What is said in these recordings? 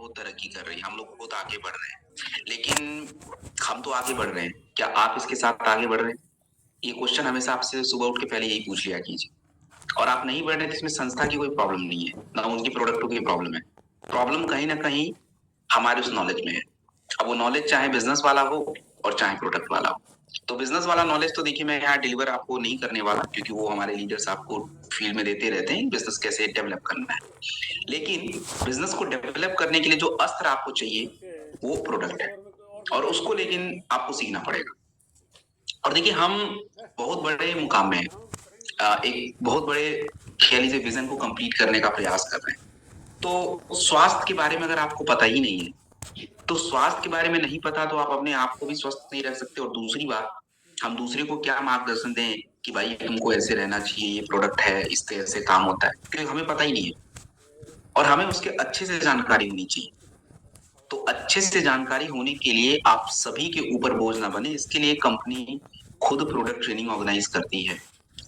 बहुत तरक्की कर रही है, हम लोग बहुत आगे बढ़ रहे हैं। लेकिन हम तो आगे बढ़ रहे हैं, क्या आप इसके साथ आगे बढ़ रहे हैं? ये क्वेश्चन हमेशा आपसे सुबह उठ के पहले यही पूछ लिया कीजिए। और आप नहीं बढ़ रहे तो इसमें संस्था की कोई प्रॉब्लम नहीं है, ना उनकी प्रोडक्टों की प्रॉब्लम है। प्रॉब्लम कहीं न कहीं हमारे उस नॉलेज में है। अब वो नॉलेज चाहे बिज़नेस वाला हो और चाहे प्रोडक्ट वाला हो। तो बिज़नेस वाला नॉलेज तो देखिए मैं यहाँ डिलीवर आपको नहीं करने वाला, क्योंकि वो हमारे लीडर्स आपको फील्ड में देते रहते हैं, बिज़नेस कैसे डेवलप करना है। लेकिन बिज़नेस को डेवलप करने के लिए जो अस्त्र आपको चाहिए, वो प्रोडक्ट है और उसको लेकिन आपको सीखना पड़ेगा। और देखिए हम बहुत बड़े मुकाम में हैं। एक बहुत बड़े कह लीजिए विज़न को कंप्लीट करने का प्रयास कर रहे हैं। तो स्वास्थ्य के बारे में अगर आपको पता ही नहीं है, तो स्वास्थ्य के बारे में नहीं पता तो आप अपने आप को भी स्वस्थ नहीं रख सकते और दूसरी बात, हम दूसरे को क्या मार्गदर्शन दें कि भाई तुमको ऐसे रहना चाहिए, ये प्रोडक्ट है, इस तरह से काम होता है, क्योंकि हमें पता ही नहीं है और हमें उसके अच्छे से जानकारी होनी चाहिए। तो अच्छे से जानकारी होने के लिए आप सभी के ऊपर बोझ ना बने, इसके लिए कंपनी खुद प्रोडक्ट ट्रेनिंग ऑर्गेनाइज करती है,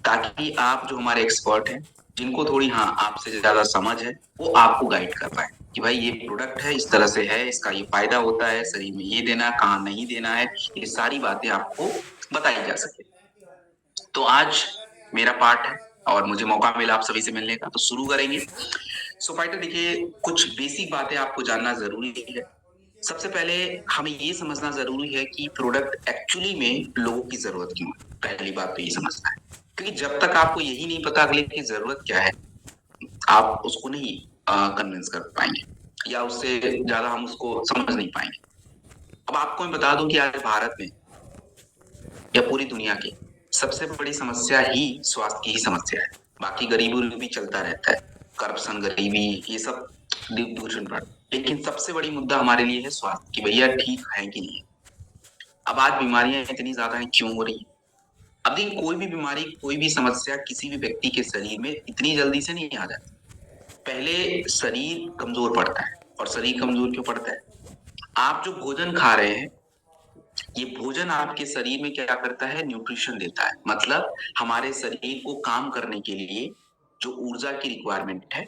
ताकि आप जो हमारे एक्सपर्ट हैं, जिनको थोड़ी हाँ आपसे ज्यादा समझ है, वो आपको गाइड कर पाए कि भाई ये प्रोडक्ट है, इस तरह से है, इसका ये फायदा होता है, शरीर में ये देना है, कहाँ नहीं देना है, ये सारी बातें आपको बताई जा सके। तो आज मेरा पार्ट है और मुझे मौका मिला आप सभी से मिलने का, तो शुरू करेंगे। सो फाइटर देखिए, कुछ बेसिक बातें आपको जानना जरूरी है। सबसे पहले हमें ये समझना जरूरी है कि प्रोडक्ट एक्चुअली में लोगों की जरूरत क्यों है। पहली बात तो ये समझना है, क्योंकि जब तक आपको यही नहीं पता अगले की जरूरत क्या है, आप उसको नहीं कन्विंस कर पाएंगे या उससे ज्यादा हम उसको समझ नहीं पाएंगे। अब आपको मैं बता दूं कि आज भारत में या पूरी दुनिया की सबसे बड़ी समस्या ही स्वास्थ्य की ही समस्या है। बाकी गरीबी भी चलता रहता है, करप्शन, गरीबी, ये सब दूषण पर, लेकिन सबसे बड़ी मुद्दा हमारे लिए है स्वास्थ्य की, भैया ठीक है कि नहीं। अब आज बीमारियां इतनी ज्यादा हैं, क्यों हो रही है? अब देखिए, कोई भी बीमारी, कोई भी समस्या किसी भी व्यक्ति के शरीर में इतनी जल्दी से नहीं आ जाती। पहले शरीर कमजोर पड़ता है, और शरीर कमजोर क्यों पड़ता है? आप जो भोजन खा रहे हैं, ये भोजन आपके शरीर में क्या करता है? न्यूट्रिशन देता है। मतलब हमारे शरीर को काम करने के लिए जो ऊर्जा की रिक्वायरमेंट है,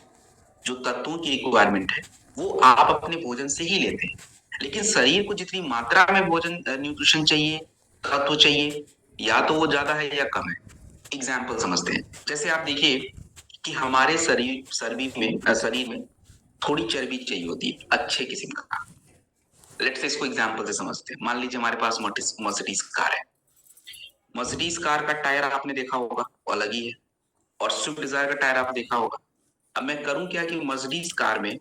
जो तत्वों की रिक्वायरमेंट है, वो आप अपने भोजन से ही लेते हैं। लेकिन शरीर को जितनी मात्रा में भोजन न्यूट्रिशन चाहिए, तत्व चाहिए, या तो वो ज्यादा है या कम है। एग्जाम्पल समझते हैं, जैसे आप देखिए कि हमारे शरीर में थोड़ी चर्बी चाहिए होती है अच्छे किस्म का। लेट्स से इसको एग्जाम्पल से समझते हैं। मान लीजिए हमारे पास मर्सिडीज कार है। मर्सिडीज कार का टायर आपने देखा होगा, वो अलग ही है, और स्विफ्ट डिजायर का टायर आप देखा होगा। अब मैं करूं क्या कि मर्सिडीज कार में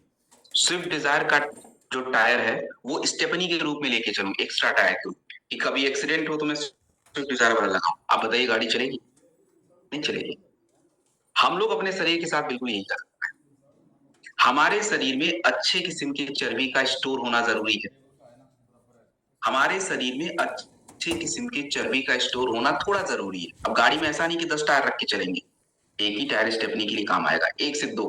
स्विफ्ट डिजायर का जो टायर है वो स्टेपनी के रूप में लेके चलूं, एक्स्ट्रा टायर के रूप में, कि कभी एक्सीडेंट हो तो मैं स्विफ्ट डिजायर वाला लगाऊं। आप बताइए गाड़ी चलेगी? नहीं चलेगी। हम लोग अपने शरीर के साथ बिल्कुल यही करते हैं। हमारे शरीर में अच्छे किस्म की चर्बी का स्टोर होना जरूरी है। हमारे शरीर में अच्छे किस्म की चर्बी का स्टोर होना थोड़ा जरूरी है। अब गाड़ी में ऐसा नहीं कि 10 टायर रख के चलेंगे, एक ही टायर स्टेपनी के लिए काम आएगा, एक से दो।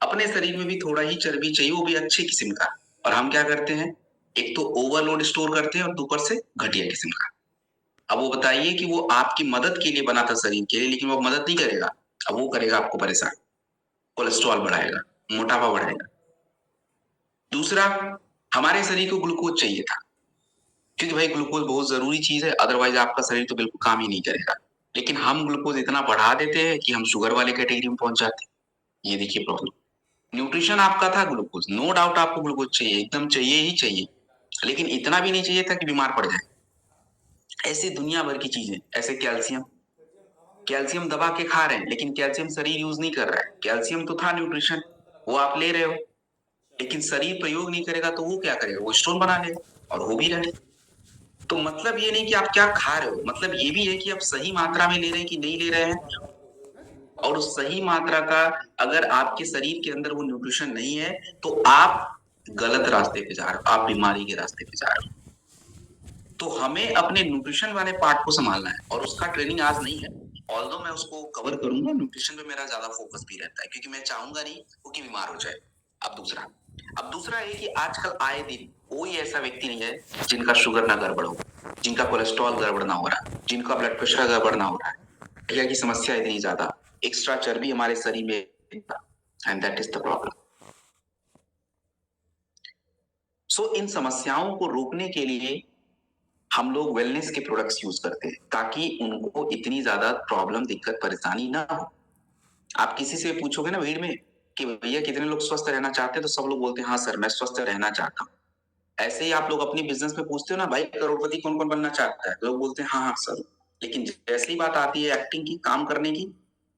अपने शरीर में भी थोड़ा ही चर्बी चाहिए, वो भी अच्छे किस्म का। और हम क्या करते हैं? एक तो ओवरलोड स्टोर करते हैं और ऊपर से घटिया किस्म का। अब वो बताइए कि वो आपकी मदद के लिए बना था शरीर के लिए, लेकिन वो मदद नहीं करेगा। अब वो करेगा आपको परेशान, कोलेस्ट्रॉल बढ़ाएगा, मोटापा बढ़ाएगा। दूसरा, हमारे शरीर को ग्लूकोज चाहिए था, क्योंकि भाई ग्लूकोज बहुत जरूरी चीज है, अदरवाइज आपका शरीर तो बिल्कुल काम ही नहीं करेगा। लेकिन हम ग्लूकोज इतना बढ़ा देते हैं कि हम शुगर वाले कैटेगरी में पहुंच जाते हैं। ये देखिए प्रॉब्लम। न्यूट्रिशन आपका था ग्लूकोज, नो डाउट आपको ग्लूकोज चाहिए, एकदम चाहिए ही चाहिए, लेकिन इतना भी नहीं चाहिए था कि बीमार पड़ जाए। ऐसे दुनिया भर की चीजें, ऐसे कैल्शियम, कैल्शियम दबा के खा रहे हैं, लेकिन कैल्शियम शरीर यूज नहीं कर रहा है। कैल्शियम तो था न्यूट्रिशन, वो आप ले रहे हो, लेकिन शरीर प्रयोग नहीं करेगा तो वो क्या करेगा? वो स्टोन बना लेगा, और हो भी रहा है। तो मतलब ये नहीं कि आप क्या खा रहे हो, मतलब ये भी है कि आप सही मात्रा में ले रहे हैं कि नहीं ले रहे हैं। और उस सही मात्रा का अगर आपके शरीर के अंदर वो न्यूट्रिशन नहीं है, तो आप गलत रास्ते पे जा रहे हो, आप बीमारी के रास्ते पे जा रहे हो। तो हमें अपने न्यूट्रिशन वाले पार्ट को संभालना है, और उसका ट्रेनिंग आज नहीं है। ऑल्दो मैं उसको कवर करूंगा, न्यूट्रिशन पे मेरा ज्यादा फोकस भी रहता है, क्योंकि मैं चाहूंगा नहीं वो कि बीमार हो जाए। अब दूसरा है कि आजकल आए दिन कोई ऐसा व्यक्ति नहीं है जिनका शुगर ना गड़बड़ हो, जिनका कोलेस्ट्रॉल गड़बड़ ना हो रहा, जिनका ब्लड प्रेशर गड़बड़ ना हो रहा है। भैया की समस्या इतनी ज्यादा, एक्स्ट्रा चर्बी हमारे शरीर में, and that is the problem. So इन समस्याओं को रोकने के लिए हम लोग वेलनेस के प्रोडक्ट्स यूज करते हैं ताकि उनको इतनी ज्यादा प्रॉब्लम, दिक्कत, परेशानी ना हो। आप किसी से पूछोगे ना भीड़ में कि भैया कितने लोग स्वस्थ रहना चाहते हैं, तो सब लोग बोलते हैं हाँ सर मैं स्वस्थ रहना चाहता हूँ। ऐसे ही आप लोग अपनी बिजनेस में पूछते हो ना भाई करोड़पति कौन कौन बनना चाहता है, लोग बोलते हैं हाँ हाँ सर। लेकिन जैसे ही बात आती है एक्टिंग की, काम करने की,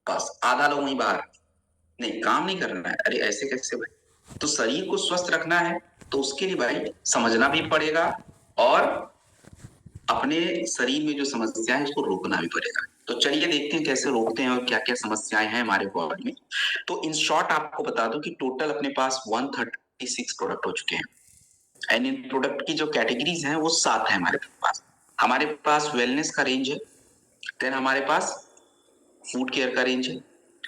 बस आधा लोग वहीं बाहर, नहीं काम नहीं करना है। अरे ऐसे कैसे भाई? तो शरीर को स्वस्थ रखना है तो उसके लिए भाई समझना भी पड़ेगा और अपने शरीर में जो समस्या है उसको रोकना भी पड़ेगा। तो चलिए देखते हैं कैसे रोकते हैं और क्या क्या समस्याएं हैं हमारे बॉडी में। तो इन शॉर्ट आपको बता दूं कि टोटल अपने पास 136 प्रोडक्ट हो चुके हैं एंड इन प्रोडक्ट की जो कैटेगरीज हैं वो 7 है हमारे पास। हमारे पास वेलनेस का रेंज है, देन हमारे पास फूड केयर का रेंज है,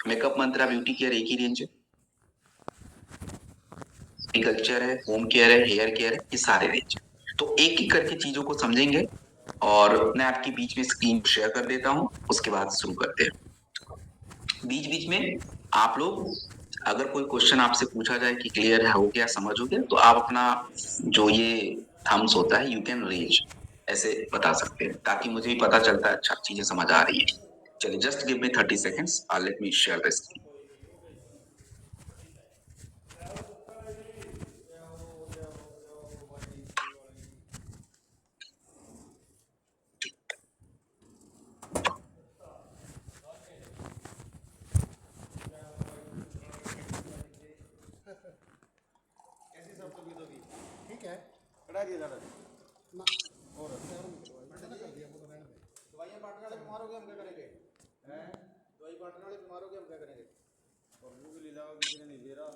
मेकअप मंत्रा ब्यूटी केयर एक ही रेंज है, एग्रीकल्चर है, होम केयर है, हेयर केयर है, ये सारे रेंज है। तो एक एक करके चीजों को समझेंगे और मैं आपके बीच में स्क्रीन शेयर कर देता हूं, उसके बाद शुरू करते हैं। बीच बीच में आप लोग अगर कोई क्वेश्चन आपसे पूछा जाए कि क्लियर है, हो गया, समझ हो गया, तो आप अपना जो ये थम्स होता है यू कैन रेज, ऐसे बता सकते हैं ताकि मुझे भी पता चलता है अच्छा चीजें समझ आ रही है। चलिए just give me 30 seconds, let me share the screen. ठीक है कड़ा दिया ज़्यादा ना और दवाइयाँ बांटने वाले बीमार हो गए हम क्या करेंगे हैं? दवाई बांटने वाले बीमार हो गए हम क्या करेंगे? और मुँह भी लीला किसी ने नहीं दे रहा,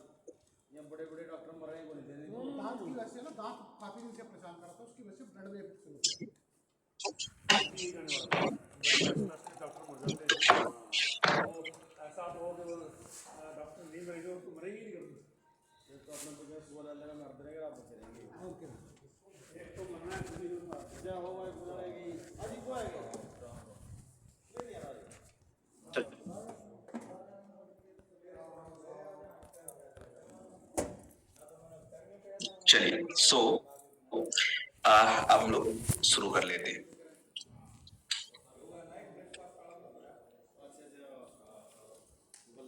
यहाँ बड़े बड़े डॉक्टर मर रहे हैं, को नहीं देने। दांत की वजह से ना, दांत काफ़ी दिन से परेशान कर रहा था, उसकी वजह से ब्लड में इन्फेक्शन होता है। डॉक्टर मर जाते हैं, ऐसा तो हो कि डॉक्टर नहीं मरेंगे तो मरेंगे नहीं कभी। तो अपना तो सुबह डाल देगा, मर देगा, आप बचे रहेंगे। ओके एक तो मरना है, दूसरी को क्या होगा, गुजारेगी अभी को आएगा ये नहीं आ रहा। चलिए सो अब हम लोग शुरू कर लेते हैं।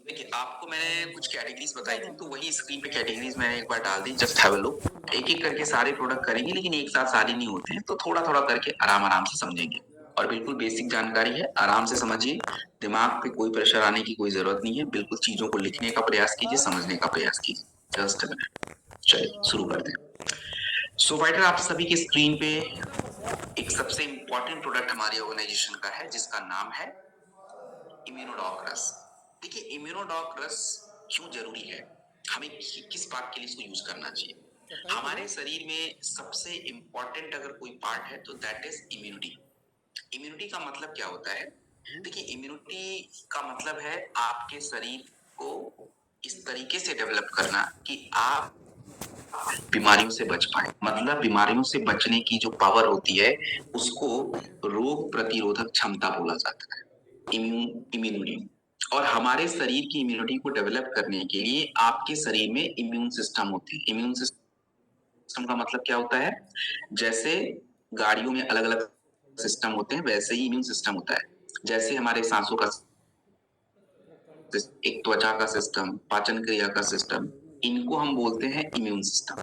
देखिए आपको मैंने कुछ कैटेगरीज बताई थी, तो वही स्क्रीन पे कैटेगरीज मैंने एक बार डाल दी, जस्ट हैव अ लुक। एक एक करके सारे प्रोडक्ट करेंगे लेकिन एक साथ सारे नहीं होते हैं, तो थोड़ा थोड़ा करके आराम आराम से समझेंगे और बिल्कुल बेसिक जानकारी है, आराम से समझिए, दिमाग पे कोई प्रेशर आने की कोई जरूरत नहीं है, बिल्कुल चीजों को लिखने का प्रयास कीजिए, समझने का प्रयास कीजिए। जस्ट अ मिनट, चलिए शुरू करते हैं। सो फाइटर आप सभी की स्क्रीन पे एक सबसे इंपॉर्टेंट प्रोडक्ट हमारी ऑर्गेनाइजेशन का है जिसका नाम है इम्यूनोडॉक रस। देखिए इम्यूनोडॉक रस क्यों जरूरी है, हमें किस बात के लिए इसको यूज करना चाहिए। हमारे शरीर में सबसे इंपॉर्टेंट अगर कोई पार्ट है तो दैट इज इम्यूनिटी। इम्यूनिटी का मतलब क्या होता है? देखिए इम्यूनिटी का मतलब है आपके शरीर को इस तरीके से डेवलप करना कि आप बीमारियों से बच पाए। मतलब बीमारियों से बचने की जो पावर होती है उसको रोग प्रतिरोधक क्षमता बोला जाता है, इम्यूनिटी। और हमारे शरीर की इम्यूनिटी को डेवलप करने के लिए आपके शरीर में इम्यून सिस्टम होते हैं। इम्यून सिस्टम का मतलब क्या होता है? जैसे गाड़ियों में अलग अलग सिस्टम होते हैं वैसे ही इम्यून सिस्टम होता है। जैसे हमारे सांसों का, एक त्वचा का सिस्टम, पाचन क्रिया का सिस्टम, इनको हम बोलते हैं इम्यून सिस्टम।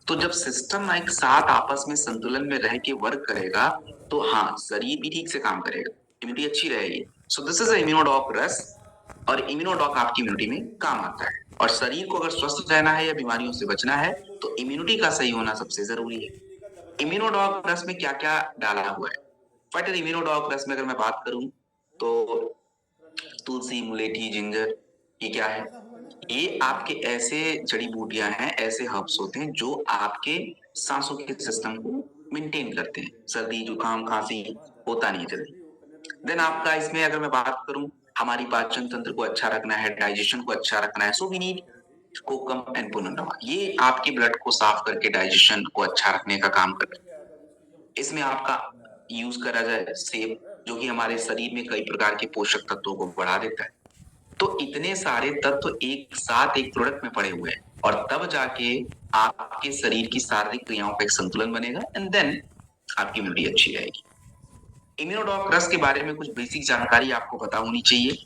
तो जब सिस्टम एक साथ आपस में संतुलन में रह के वर्क करेगा तो हाँ शरीर भी ठीक से काम करेगा, इम्यूनिटी अच्छी रहेगी। सो दिस इज इम्यूनोडॉक रस और इम्यूनोडॉक आपकी इम्यूनिटी में काम आता है। और शरीर को अगर स्वस्थ रहना है या बीमारियों से बचना है तो इम्यूनिटी का सही होना सबसे जरूरी है। इम्यूनोडॉक रस में क्या क्या डाला हुआ है? बट इम्यूनोडॉक रस में अगर मैं बात करूं तो तुलसी, मुलेठी, जिंजर, ये क्या है? ये आपके ऐसे जड़ी बूटियां हैं, ऐसे हर्ब्स होते हैं जो आपके सांसों के सिस्टम को मेंटेन करते हैं। सर्दी जुकाम खांसी होता नहीं जल्दी। देन आपका इसमें अगर मैं बात करूं, हमारी पाचन तंत्र को अच्छा रखना है, डाइजेशन को अच्छा रखना है, so we need kokum and punarnava. ये आपके ब्लड को साफ करके डाइजेशन को अच्छा रखने का काम करता है। इसमें आपका यूज करा जाए सेब, जो कि हमारे शरीर में कई प्रकार के पोषक तत्वों को बढ़ा देता है। तो इतने सारे तत्व एक साथ एक प्रोडक्ट में पड़े हुए हैं और तब जाके आपके शरीर की शारीरिक क्रियाओं का एक संतुलन बनेगा एंड देन आपकी इम्यूनिटी अच्छी रहेगी। इम्यूनोडॉक रस के बारे में कुछ बेसिक जानकारी आपको पता होनी चाहिए।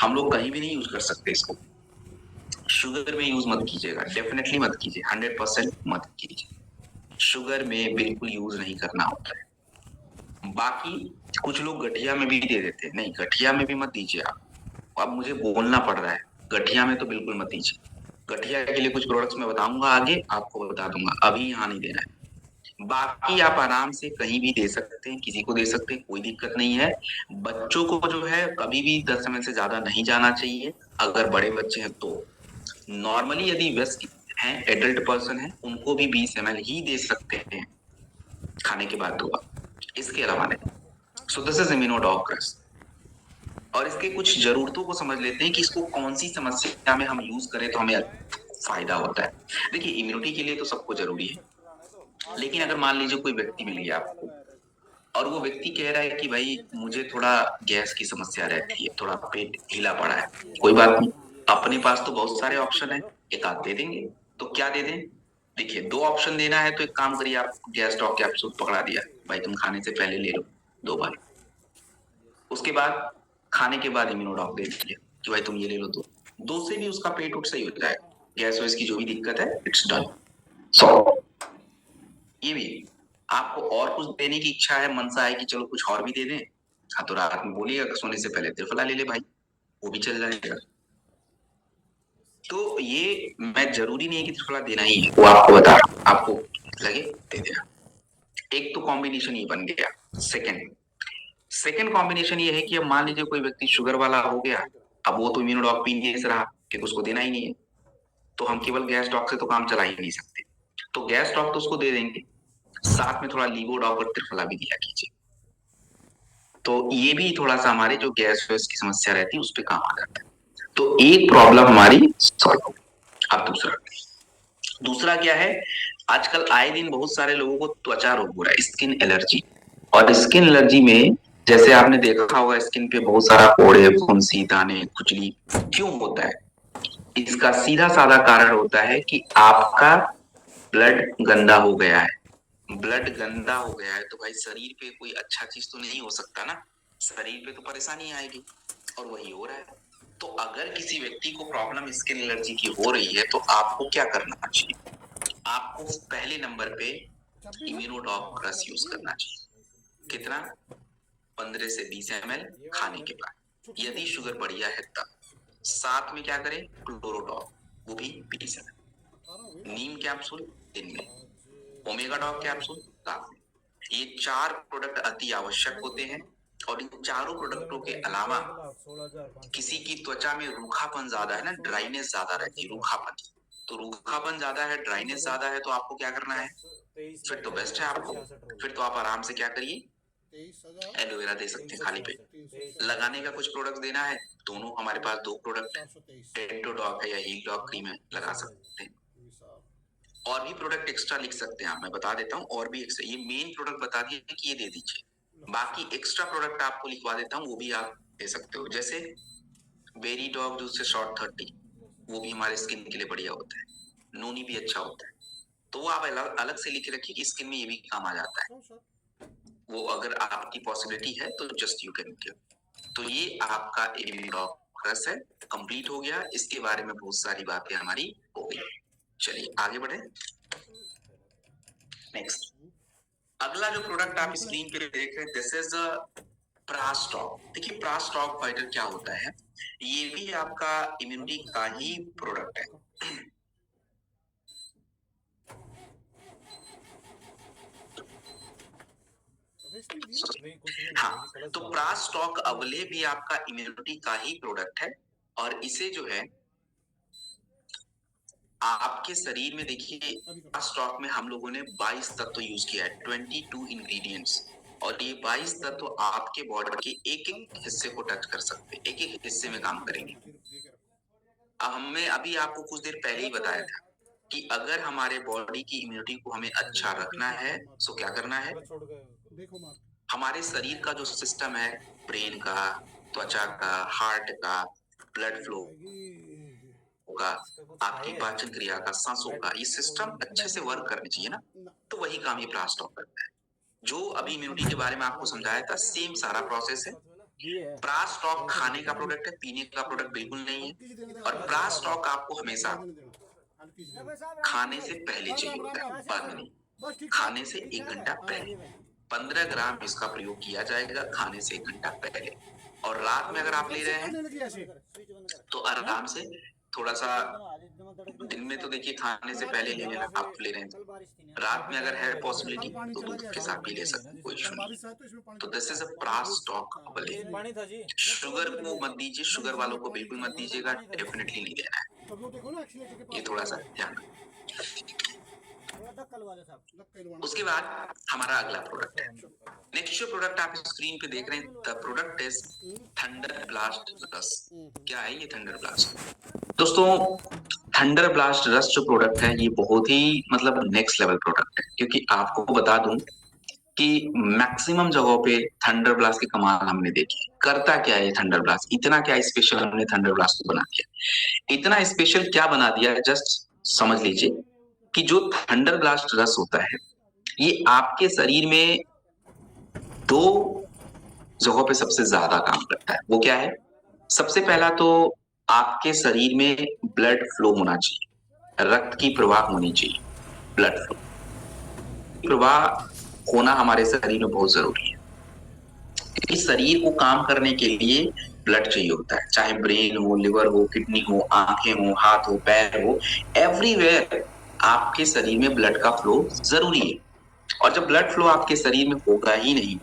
हम लोग कहीं भी नहीं यूज कर सकते इसको। शुगर में यूज मत कीजिएगा, डेफिनेटली मत कीजिए, 100% मत कीजिए। शुगर में बिल्कुल यूज नहीं करना होता है। बाकी कुछ लोग गठिया में भी दे देते हैं, नहीं गठिया में भी मत दीजिए आप। अब मुझे बोलना पड़ रहा है, गठिया में तो बिल्कुल मत दीजिए। गठिया के लिए कुछ प्रोडक्ट्स मैं बताऊंगा आगे, आपको बता दूंगा, अभी यहाँ नहीं देना है। बाकी आप आराम से कहीं भी दे सकते हैं, किसी को दे सकते हैं, कोई दिक्कत नहीं है। बच्चों को जो है कभी भी 10 ml से ज्यादा नहीं जाना चाहिए। अगर बड़े बच्चे हैं तो नॉर्मली यदि व्यस्क हैं, एडल्ट पर्सन है, उनको भी 20 ml ही दे सकते हैं खाने के बाद 2 बार, इसके अलावा नहीं। So this is Immunodox. और इसके कुछ जरूरतों को समझ लेते हैं कि इसको कौन सी समस्या में हम यूज करें तो हमें फायदा होता है। देखिए इम्यूनिटी के लिए तो सबको जरूरी है, लेकिन अगर मान लीजिए कोई व्यक्ति मिल गया आपको और वो व्यक्ति कह रहा है कि भाई मुझे थोड़ा गैस की समस्या रहती है, थोड़ा पेट ढीला पड़ा है, कोई बात नहीं, अपने पास तो बहुत सारे ऑप्शन है, एक आध दे देंगे। तो क्या दे दें? देखिए 2 ऑप्शन देना है तो एक काम करिए, आप गैस स्टॉक कैप्सूल पकड़ा दिया, भाई तुम खाने से पहले ले लो 2 बार। उसके बाद खाने के बाद इम्यूनोडॉक दे दिया कि भाई तुम ये ले लो, 2 से भी उसका पेट उठ सही हो जाएगा, गैस वैस की जो भी दिक्कत है इट्स डन। सो ये भी आपको और कुछ देने की इच्छा है, मनसा है कि चलो कुछ और भी दे दें, हाँ तो रात में बोलिएगा कि सोने से पहले त्रिफला ले ले भाई, वो भी चल जाएगा। तो ये मैं जरूरी नहीं है कि त्रिफला देना ही है, वो आपको बता रहा हूं, आपको लगे दे देना। एक तो कॉम्बिनेशन ये बन गया। सेकंड कॉम्बिनेशन ये है कि अब मान लीजिए कोई व्यक्ति शुगर वाला हो गया, अब वो तो इम्यूनोडॉक पी नहीं रहा क्योंकि उसको देना ही नहीं है, तो हम केवल गैस डॉक से तो काम चला ही नहीं सकते, तो गैस डॉक तो उसको दे देंगे, साथ में थोड़ा लीवोडॉक और त्रिफला भी दिया कीजिए। तो ये भी थोड़ा सा हमारे जो गैस वैस की समस्या रहती है उस पर काम आ जाता है। तो एक प्रॉब्लम हमारी सॉल्व हो गई। अब दूसरा क्या है, आजकल आए दिन बहुत सारे लोगों को त्वचा रोग हो रहा है, स्किन एलर्जी। और स्किन एलर्जी में जैसे आपने देखा होगा स्किन पे बहुत सारा फोड़े, फुंसी, दाने, खुजली क्यों होता है? इसका सीधा साधा कारण होता है कि आपका ब्लड गंदा हो गया है। ब्लड गंदा हो गया है तो भाई शरीर पे कोई अच्छा चीज तो नहीं हो सकता ना, शरीर पे तो परेशानी आएगी, और वही हो रहा है। तो अगर किसी व्यक्ति को प्रॉब्लम स्किन एलर्जी की हो रही है तो आपको क्या करना चाहिए? आपको पहले नंबर पे इम्यूनोडॉक रस यूज करना चाहिए। कितना? 15 से 20 ml खाने के बाद, यदि शुगर बढ़िया है तब। साथ में क्या करें? क्लोरोडॉक, वो भी 20 ml। नीम कैप्सूल दिन में, ओमेगा डॉक कैप्सूल रात में। ये 4 प्रोडक्ट अति आवश्यक होते हैं। और इन चारों प्रोडक्टों के अलावा किसी की त्वचा में रूखापन ज्यादा है ना, ड्राइनेस ज्यादा रहती है, रूखापन, तो रूखापन ज्यादा है, ड्राइनेस ज्यादा है, तो आपको क्या करना है? फिर तो बेस्ट है आपको, फिर तो आप आराम से क्या करिए, एलोवेरा दे सकते हैं खाली पे। लगाने का कुछ प्रोडक्ट देना है, दोनों हमारे पास 2 प्रोडक्ट है, एंटोडॉक है या हील डॉक क्रीम है, लगा सकते हैं। और भी प्रोडक्ट एक्स्ट्रा लिख सकते हैं आप, मैं बता देता हूँ, और भी एक्स्ट्रा, ये मेन प्रोडक्ट बता दिए कि ये दे दीजिए, बाकी एक्स्ट्रा प्रोडक्ट आपको लिखवा देता हूँ, वो भी आप दे सकते हो। जैसे बेरी डॉग जूस से शॉर्ट 30, वो भी हमारे स्किन के लिए बढ़िया होता है, नोनी भी अच्छा होता है, तो वो आप अलग अलग से लिख रखिए कि स्किन में ये भी काम आ जाता है, वो अगर आपकी पॉसिबिलिटी है तो जस्ट यू कैन गिव। तो ये आपका इम्यूनोडॉक रस है, कंप्लीट हो गया, इसके बारे में बहुत सारी बातें हमारी हो गई। चलिए आगे बढ़े। नेक्स्ट, अगला जो प्रोडक्ट आप स्क्रीन पे देख रहे हैं, दिस इज प्रास्टॉक। देखिए प्रास्टॉक फाइटर क्या होता है, ये भी आपका इम्यूनिटी का ही प्रोडक्ट है। हाँ, तो प्रास्टॉक अवले भी आपका इम्यूनिटी का ही प्रोडक्ट है, और इसे जो है आपके शरीर में, देखिए स्टॉक में हम लोगों ने 22 तत्व यूज किया है, 22 इंग्रेडिएंट्स, और ये 22 तत्व आपके बॉडी के एक एक हिस्से को टच कर सकते हैं, एक एक हिस्से में काम करेंगे। अब हमने अभी आपको कुछ देर पहले ही बताया था कि अगर हमारे बॉडी की इम्यूनिटी को हमें अच्छा रखना है तो क्या करना है? हमारे शरीर का जो सिस्टम है, ब्रेन का, त्वचा का, हार्ट का, ब्लड फ्लो, का, आपकी पाचन क्रिया का, सांसों का, ये सिस्टम अच्छे से वर्क करने चाहिए ना, तो वही काम ये प्रास्टॉक करता है। जो अभी इम्यूनिटी के बारे में आपको समझाया था, सेम सारा प्रोसेस है। प्रास्टॉक खाने का प्रोडक्ट है, पीने का प्रोडक्ट बिल्कुल नहीं है। और प्रास्टॉक आपको हमेशा खाने से पहले चाहिए होता है, बाद में नहीं। खाने से 1 घंटा पहले 15 ग्राम इसका प्रयोग किया जाएगा, खाने से 1 घंटा पहले। और रात में अगर आप ले रहे हैं तो आराम से थोड़ा सा, दिन में तो देखिए खाने से पहले ले लेना, आप ले रहे हैं तो रात में अगर है पॉसिबिलिटी तो दूध के साथ भी ले सकते हैं, कोई इशू नहीं। तो this is a Prastock available. Sugar को मत दीजिए, शुगर वालों को बिल्कुल मत दीजिएगा, डेफिनेटली नहीं देना है, ये थोड़ा सा ध्यान रखना। उसके बाद हमारा अगला प्रोडक्ट है। नेक्स्ट जो प्रोडक्ट आप स्क्रीन पे देख रहे हैं, the product is thunder blast रस। क्या है ये थंडर ब्लास्ट? दोस्तों, थंडर ब्लास्ट रस जो प्रोडक्ट है, ये बहुत ही मतलब नेक्स्ट लेवल प्रोडक्ट है, क्योंकि आपको बता दूं कि मैक्सिमम जगहों पे थंडर ब्लास्ट की कमाल हमने देखी। करता क्या है ये थंडर ब्लास्ट? इतना क्या स्पेशल हमने थंडर ब्लास्ट को बना दिया? इतना स्पेशल क्या बना दिया, जस्ट समझ लीजिए कि जो थंडर ब्लास्ट रस होता है, ये आपके शरीर में 2 जगहों पे सबसे ज्यादा काम करता है। वो क्या है? सबसे पहला तो आपके शरीर में ब्लड फ्लो होना चाहिए, रक्त की प्रवाह होनी चाहिए। ब्लड फ्लो, प्रवाह होना हमारे शरीर में बहुत जरूरी है, क्योंकि शरीर को काम करने के लिए ब्लड चाहिए होता है, चाहे ब्रेन हो, लिवर हो, किडनी हो, आंखें हो, हाथ हो, पैर हो, एवरीवेयर आपके शरीर में ब्लड का फ्लो जरूरी है। और जब ब्लड फ्लो आपके शरीर में होगा ही नहीं,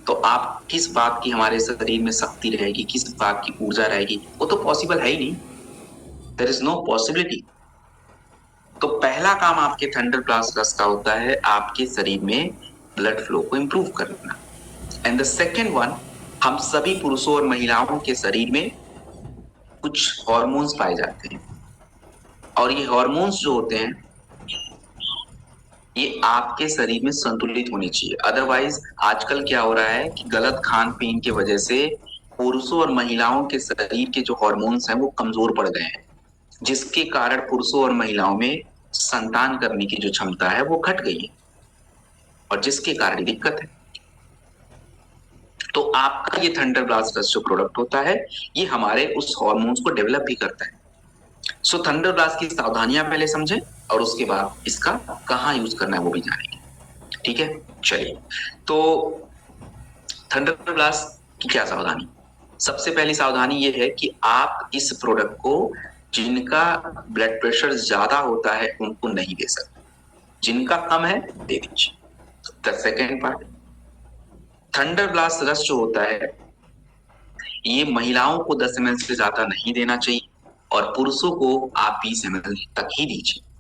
तो आप किस बात की हमारे शरीर में शक्ति रहेगी, किस बात की ऊर्जा रहेगी? वो तो पॉसिबल है ही नहीं, देयर इज नो पॉसिबिलिटी। तो पहला काम आपके थंडर ब्लास्ट रस का होता है आपके शरीर में ब्लड फ्लो को इंप्रूव करना। एंड द सेकेंड वन, हम सभी पुरुषों और महिलाओं के शरीर में कुछ हार्मोन्स पाए जाते हैं, और ये हार्मोन्स जो होते हैं, ये आपके शरीर में संतुलित होनी चाहिए। अदरवाइज आजकल क्या हो रहा है कि गलत खान पीन की वजह से पुरुषों और महिलाओं के शरीर के जो हार्मोन्स हैं वो कमजोर पड़ गए हैं, जिसके कारण पुरुषों और महिलाओं में संतान करने की जो क्षमता है वो घट गई है, और जिसके कारण दिक्कत है। तो आपका ये थंडर ब्लास्ट रस जो प्रोडक्ट होता है, ये हमारे उस हार्मोन्स को डेवलप भी करता है। सो थंडर ब्लास्ट की सावधानियां पहले समझें, और उसके बाद इसका कहाँ यूज करना है वो भी जानेंगे। ठीक है, चलिए। तो थंडर ब्लास्ट की क्या सावधानी? सबसे पहली सावधानी ये है कि आप इस प्रोडक्ट को जिनका ब्लड प्रेशर ज्यादा होता है उनको नहीं दे सकते, जिनका कम है दे दीजिए। The second part, thunder blast रस जो होता है, ये महिलाओं को 10 ml से ज्यादा नहीं देना चाहिए, और पुरुषों को आप 20 ml तक ही दीजिए।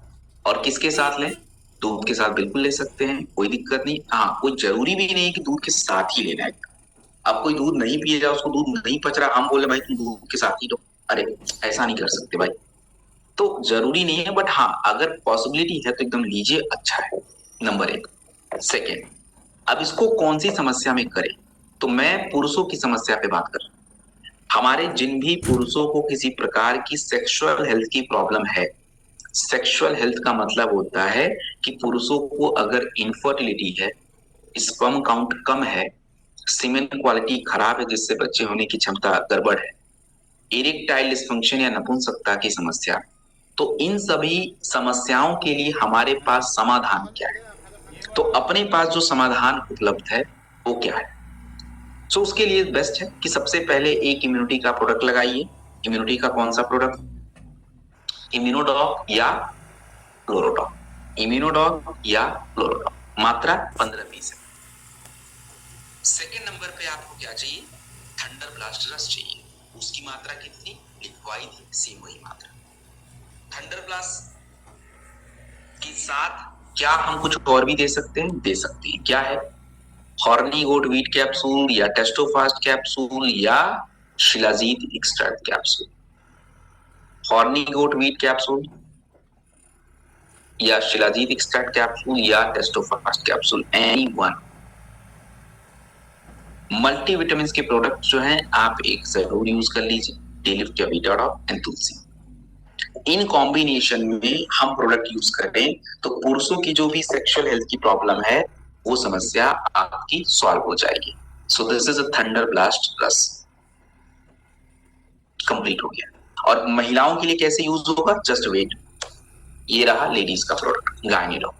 और किसके साथ लें? दूध के साथ बिल्कुल ले सकते हैं, कोई दिक्कत नहीं। हाँ, कोई जरूरी भी नहीं है कि दूध के साथ ही लेना है। अब कोई दूध नहीं पिएगा, उसको दूध नहीं पच रहा, हम बोले भाई तुम दूध के साथ ही लो, अरे ऐसा नहीं कर सकते भाई। तो जरूरी नहीं है, बट हाँ अगर पॉसिबिलिटी है तो एकदम लीजिए, अच्छा है। नंबर 1। सेकेंड, अब इसको कौन सी समस्या में करें? तो मैं पुरुषों की समस्या पे बात कर रहा हूं। हमारे जिन भी पुरुषों को किसी प्रकार की सेक्सुअल हेल्थ की प्रॉब्लम है, सेक्सुअल हेल्थ का मतलब होता है कि पुरुषों को अगर इनफर्टिलिटी है, स्पर्म काउंट कम है, सीमेन क्वालिटी खराब है जिससे बच्चे होने की क्षमता गड़बड़ है, इरेक्टाइल डिसफंक्शन या नपुंसकता की समस्या, तो इन सभी समस्याओं के लिए हमारे पास समाधान क्या है? तो अपने पास जो समाधान उपलब्ध है वो क्या है? सो उसके लिए बेस्ट है कि सबसे पहले एक इम्यूनिटी का प्रोडक्ट लगाइए। इम्यूनिटी का कौन सा प्रोडक्ट? इम्यूनोडॉक या क्लोरोडॉक। इम्यूनोडॉक या क्लोरोडॉक, मात्रा 15-20 है। सेकेंड नंबर पे आपको क्या चाहिए? थंडर ब्लास्ट रस चाहिए। उसकी मात्रा कितनी? लिक्वाइड, सेम वही मात्रा। थंडर ब्लास्ट के साथ क्या हम कुछ और भी दे सकते हैं? दे सकते हैं। क्या है? हॉर्नी गोट वीट कैप्सूल, या टेस्टोफास्ट कैप्सूल, या शिलाजीत एक्सट्रैक्ट कैप्सूल। हॉर्नी गोट वीट कैप्सूल, या शिलाजीत एक्सट्रैक्ट कैप्सूल, या टेस्टोफास्ट कैप्सूल, एनी वन। मल्टीविटामिन के प्रोडक्ट जो हैं आप एक जरूर यूज कर लीजिए, डेलिफ्ट या बीटाडॉक एंड तुलसी। इन कॉम्बिनेशन में हम प्रोडक्ट यूज करें तो पुरुषों की जो भी सेक्सुअल हेल्थ की प्रॉब्लम है वो समस्या आपकी सॉल्व हो जाएगी। सो this is a thunder blast plus, complete हो गया। और महिलाओं के लिए कैसे यूज होगा, जस्ट वेट, ये रहा लेडीज का प्रोडक्ट गायनेडॉक।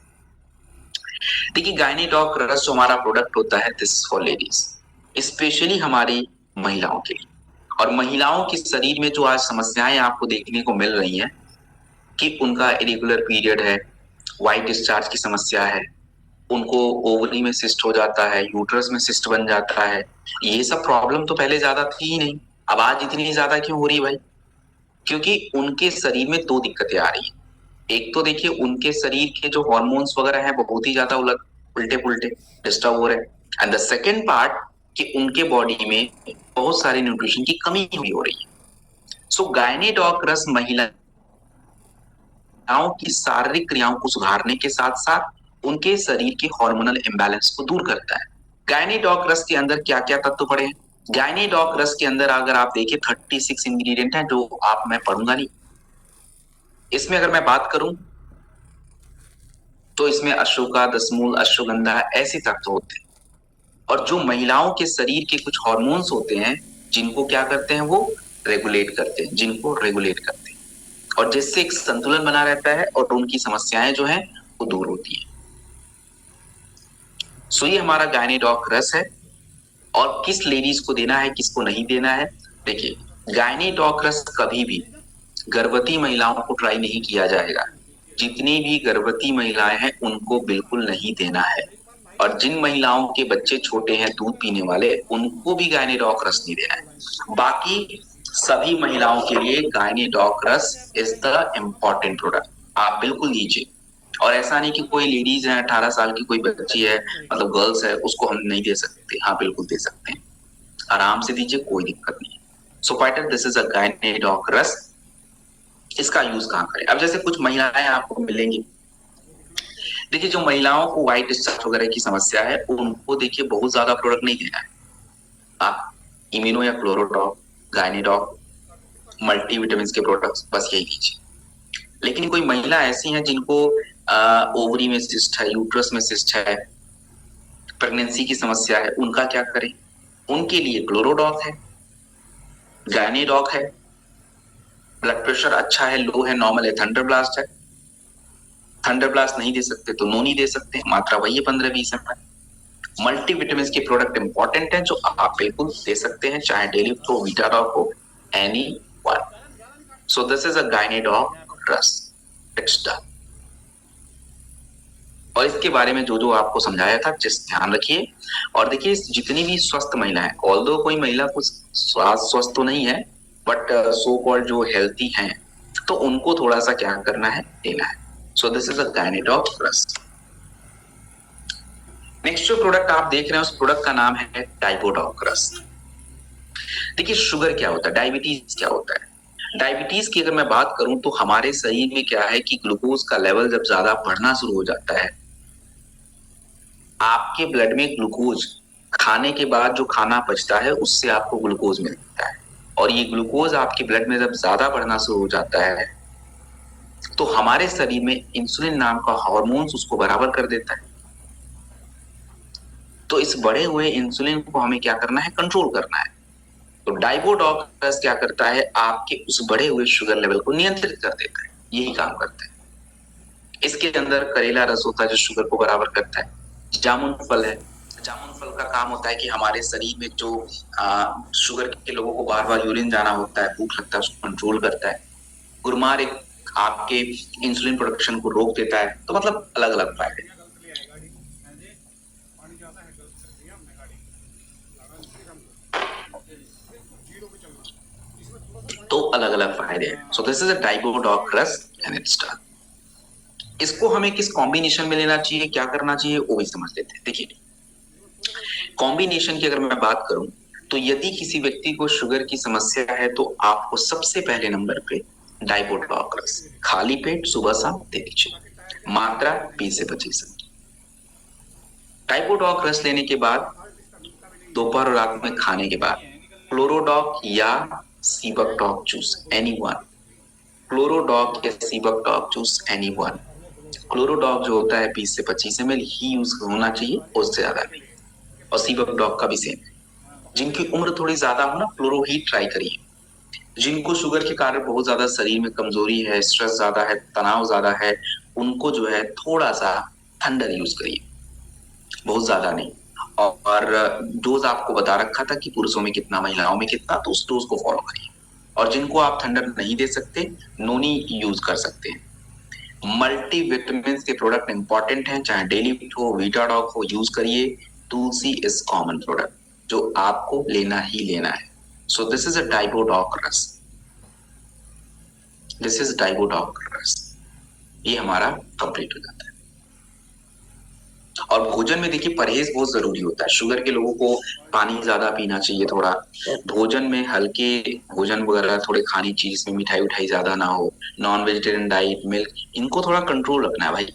देखिए गायनेडॉक रस जो हमारा प्रोडक्ट होता है this is for ladies, specially हमारी महिलाओं के लिए। और महिलाओं के शरीर में जो आज समस्याएं आपको देखने को मिल रही हैं कि उनका इरेगुलर पीरियड है, व्हाइट डिस्चार्ज की समस्या है, उनको ओवरी में सिस्ट हो जाता है, यूट्रस में सिस्ट बन जाता है, ये सब प्रॉब्लम तो पहले ज्यादा थी ही नहीं। अब आज इतनी ज्यादा क्यों हो रही है भाई? क्योंकि उनके शरीर में दो दिक्कतें आ रही है। एक तो देखिए उनके शरीर के जो हॉर्मोन्स वगैरह हैं बहुत ही ज्यादा उल्टे पुल्टे डिस्टर्ब हो रहे हैं। एंड द सेकेंड पार्ट कि उनके बॉडी में बहुत सारे न्यूट्रिशन की कमी हुई हो रही है। सो गायनेडॉक रस महिलाओं की शारीरिक क्रियाओं को सुधारने के साथ साथ उनके शरीर के हार्मोनल इम्बैलेंस को दूर करता है। गायनेडॉक रस के अंदर क्या क्या तत्व पड़े हैं? गायनेडॉक रस के अंदर अगर आप देखिए 36 इंग्रेडिएंट हैं जो आप मैं पढ़ूंगा नहीं। इसमें अगर मैं बात करूं तो इसमें अशोका, दशमूल, अश्वगंधा ऐसे तत्व होते हैं। और जो महिलाओं के शरीर के कुछ हार्मोन्स होते हैं जिनको क्या करते हैं, वो रेगुलेट करते हैं, जिनको रेगुलेट करते हैं, और जिससे एक संतुलन बना रहता है और उनकी समस्याएं जो हैं वो दूर होती है। सो ये हमारा गायनेडॉक रस है। और किस लेडीज को देना है, किसको नहीं देना है? देखिए गायनेडॉक रस कभी भी गर्भवती महिलाओं को ट्राई नहीं किया जाएगा। जितनी भी गर्भवती महिलाएं हैं उनको बिल्कुल नहीं देना है। और जिन महिलाओं के बच्चे छोटे हैं दूध पीने वाले उनको भी गायनेडॉक रस नहीं देना है। बाकी सभी महिलाओं के लिए गायनेडॉक रस इज द इम्पोर्टेंट प्रोडक्ट, आप बिल्कुल दीजिए। और ऐसा नहीं कि कोई लेडीज है 18 साल की कोई बच्ची है, मतलब गर्ल्स है, उसको हम नहीं दे सकते। हाँ बिल्कुल दे सकते हैं, आराम से दीजिए, कोई दिक्कत नहीं। सो fighter this is a Gynaedoc रस। इसका यूज कहाँ करें? अब जैसे कुछ महिलाएं आपको मिलेंगी, देखिए जो महिलाओं को व्हाइट डिस्चार्ज वगैरह की समस्या है उनको देखिए बहुत ज्यादा प्रोडक्ट नहीं देना है। आप इम्यूनो या क्लोरोडॉक, गायनेडॉक, मल्टीविटामिन के प्रोडक्ट्स बस यही दीजिए। लेकिन कोई महिला ऐसी हैं जिनको ओवरी में सिस्ट है, यूट्रस में सिस्ट है, प्रेगनेंसी की समस्या है, उनका क्या करें? उनके लिए क्लोरोडॉक है, गायनेडॉक है, ब्लड प्रेशर अच्छा है, लो है, नॉर्मल है, थंडर ब्लास्ट है। थंडर ब्लास्ट नहीं दे सकते तो नोनी दे सकते हैं, मात्रा वही है 15-20 ml। मल्टीविटामिन के प्रोडक्ट इंपॉर्टेंट है जो आप बिल्कुल दे सकते हैं, चाहे डेली हो, वीटाडॉक हो, any one. So this is a Gynaedoc रस, इट्स डन। और इसके बारे में जो जो आपको समझाया था जिस ध्यान रखिए। और देखिए जितनी भी स्वस्थ महिलाएं, ऑल्दो कोई महिला कुछ स्वस्थ तो नहीं है बट सो कॉल्ड जो हेल्थी हैं, तो उनको थोड़ा सा क्या करना है, देना है। So this is a Gynaedoc रस। नेक्स्ट जो प्रोडक्ट आप देख रहे हैं उस प्रोडक्ट का नाम है डाइबोडॉक रस। देखिए शुगर क्या होता है, डायबिटीज क्या होता है? डायबिटीज की अगर मैं बात करूं तो हमारे शरीर में क्या है कि ग्लूकोज का लेवल जब ज्यादा बढ़ना शुरू हो जाता है, आपके ब्लड में ग्लूकोज, खाने के बाद जो खाना पचता है उससे आपको ग्लूकोज मिलता है, और ये ग्लूकोज आपके ब्लड में जब ज्यादा बढ़ना शुरू हो जाता है तो हमारे शरीर में इंसुलिन नाम का हार्मोन्स उसको बराबर कर देता है। तो इस बढ़े हुए इंसुलिन को हमें क्या करना है, कंट्रोल करना है। तो डाइबोडॉक्स क्या करता है, आपके उस बढ़े हुए शुगर लेवल को नियंत्रित कर देता है, यही काम करता है। इसके अंदर करेला रस होता है जो शुगर को बराबर करता है। जामुन फल है, जामुन फल का काम होता है कि हमारे शरीर में जो शुगर के लोगों को बार बार यूरिन जाना होता है, भूख लगता है, उसको कंट्रोल करता है। गुरमार एक आपके इंसुलिन प्रोडक्शन को रोक देता है। तो मतलब अलग अलग फायदे। तो अलग अलग फायदे हैं। सो दिस इज अ डाइबोडॉक रस एंड इट्स डन। इसको हमें किस कॉम्बिनेशन में लेना चाहिए, क्या करना चाहिए, वो भी समझ लेते हैं। देखिए कॉम्बिनेशन की अगर मैं बात करूं तो यदि किसी व्यक्ति को शुगर की समस्या है तो आपको सबसे पहले नंबर पे डाइबोडॉक रस खाली पेट सुबह शाम दे दीजिए, मात्रा 20 से 25 ml। डाइबोडॉक रस लेने के बाद दोपहर और रात में खाने के बाद क्लोरोडॉक या सीबकटॉक चूस, एनी वन, क्लोरोडॉग या सीबकटॉग, चूज एनी वन। क्लोरोडॉग जो होता है 20 से 25 ml ही यूज होना चाहिए, उससे ज्यादा नहीं। और सीबकटॉग का भी सेम है। जिनकी उम्र थोड़ी ज्यादा हो ना, क्लोरो ही ट्राई करिए। जिनको शुगर के कारण बहुत ज्यादा शरीर में कमजोरी है, स्ट्रेस ज्यादा है, तनाव ज्यादा है, उनको जो है थोड़ा सा थंडर यूज करिए, बहुत ज्यादा नहीं। और डोज आपको बता रखा था कि पुरुषों में कितना, महिलाओं में कितना, तो उस डोज को फॉलो करिए। और जिनको आप थंडर नहीं दे सकते, नोनी यूज कर सकते हैं। मल्टी विटामिन के प्रोडक्ट इंपॉर्टेंट हैं, चाहे डेली हो, वीटाडॉग हो, यूज करिए। तुलसी इज कॉमन प्रोडक्ट जो आपको लेना ही लेना है। सो दिस इज अ डाइबोडॉग रस, दिस इज डाइबोडॉग रस। ये हमारा कंप्लीट हो जाता है। और भोजन में देखिए परहेज बहुत जरूरी होता है। शुगर के लोगों को पानी ज्यादा पीना चाहिए थोड़ा। भोजन में हल्के भोजन वगैरह थोड़े खानी चाहिए, जिसमें मिठाई उठाई ज्यादा ना हो। नॉन वेजिटेरियन डाइट, मिल्क, इनको थोड़ा कंट्रोल रखना है भाई,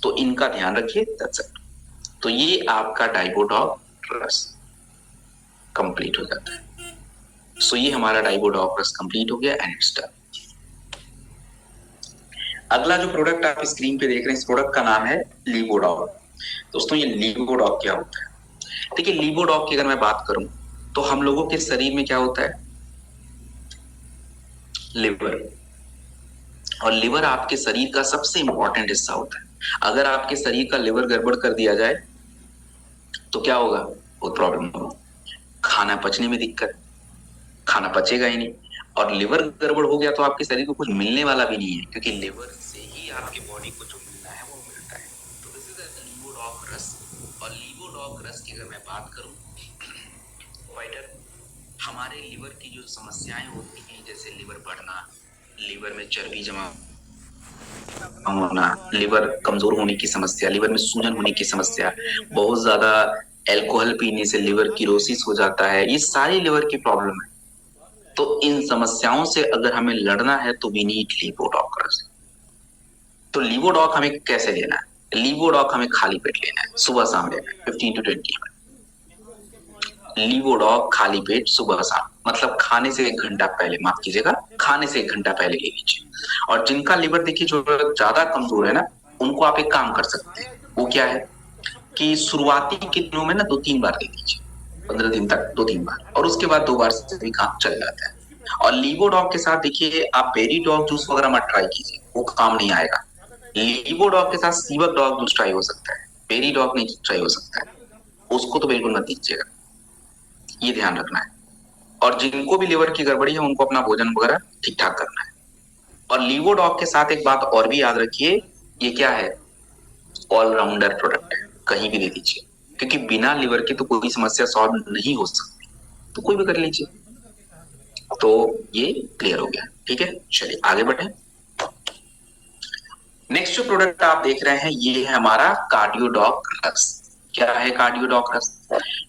तो इनका ध्यान रखिए। That's it. तो ये आपका डाइबोडॉग रस कंप्लीट हो जाता है। सो ये हमारा डाइबोडॉग रस कंप्लीट हो गया एंड इट्स डन। अगला जो प्रोडक्ट आप स्क्रीन पे देख रहे हैं, इस प्रोडक्ट का नाम है लीवोडॉग। दोस्तों ये लीवोडॉग क्या होता है? देखिए लीवोडॉग की अगर मैं बात करूं तो हम लोगों के शरीर में क्या होता है, लिवर। और लिवर आपके शरीर का सबसे इंपॉर्टेंट हिस्सा होता है। अगर आपके शरीर का लिवर गड़बड़ कर दिया जाए तो क्या होगा, बहुत प्रॉब्लम होगा। खाना पचने में दिक्कत, खाना पचेगा ही नहीं। और लिवर गड़बड़ हो गया तो आपके शरीर को कुछ मिलने वाला भी नहीं है, क्योंकि लिवर से ही आपकी बॉडी को जो मिलना है वो मिलता है। तो दिस इज लीवोडॉग रस। और लीवोडॉग रस की अगर मैं बात करूं, वाइटर, हमारे लिवर की जो समस्याएं होती हैं, जैसे लिवर बढ़ना, लिवर में चर्बी जमा होना, लिवर कमजोर होने की समस्या, लिवर में सूजन होने की समस्या, बहुत ज्यादा अल्कोहल पीने से लिवर किरोसिस हो जाता है, ये सारी लिवर की प्रॉब्लम है। तो इन समस्याओं से अगर हमें लड़ना है तो वी नीड लीवोडॉग। तो लीवोडॉग हमें कैसे लेना है? लीवोडॉग हमें खाली पेट लेना है, सुबह शाम लेना है, 15 to 20 मिनट। लीवोडॉग खाली पेट सुबह शाम, मतलब खाने से 1 घंटा पहले, माफ कीजिएगा, खाने से 1 घंटा पहले ले लीजिए। और जिनका लिवर देखिए जो ज्यादा कमजोर है ना, उनको आप एक काम कर सकते हैं। वो क्या है कि शुरुआती के दिनों में ना 2-3 बार ले लीजिए, 15 दिन तक 2-3 बार, और उसके बाद 2 बार से भी काम चल जाता है। और लीवोडॉग के साथ देखिए आप पेरीडॉग जूस वगैरह मत ट्राई कीजिए, वो काम नहीं आएगा। लीवोडॉग के साथ सीबकडॉग जूस ट्राई हो सकता है, पेरीडॉग नहीं ट्राई हो सकता है, उसको तो बिल्कुल मत दीजिएगा, ये ध्यान रखना है। और जिनको भी लिवर की गड़बड़ी है उनको अपना भोजन वगैरह ठीक ठाक करना है। और लीवोडॉग के साथ एक बात और भी याद रखिए, ये क्या है, ऑलराउंडर प्रोडक्ट है, कहीं भी दे दीजिए, क्योंकि बिना लिवर के तो कोई समस्या सॉल्व नहीं हो सकती, तो कोई भी कर लीजिए। तो ये क्लियर हो गया, ठीक है, चलिए आगे बढ़े। नेक्स्ट जो प्रोडक्ट आप देख रहे हैं ये है हमारा कार्डियोडॉक रस। क्या है कार्डियोडॉक रस?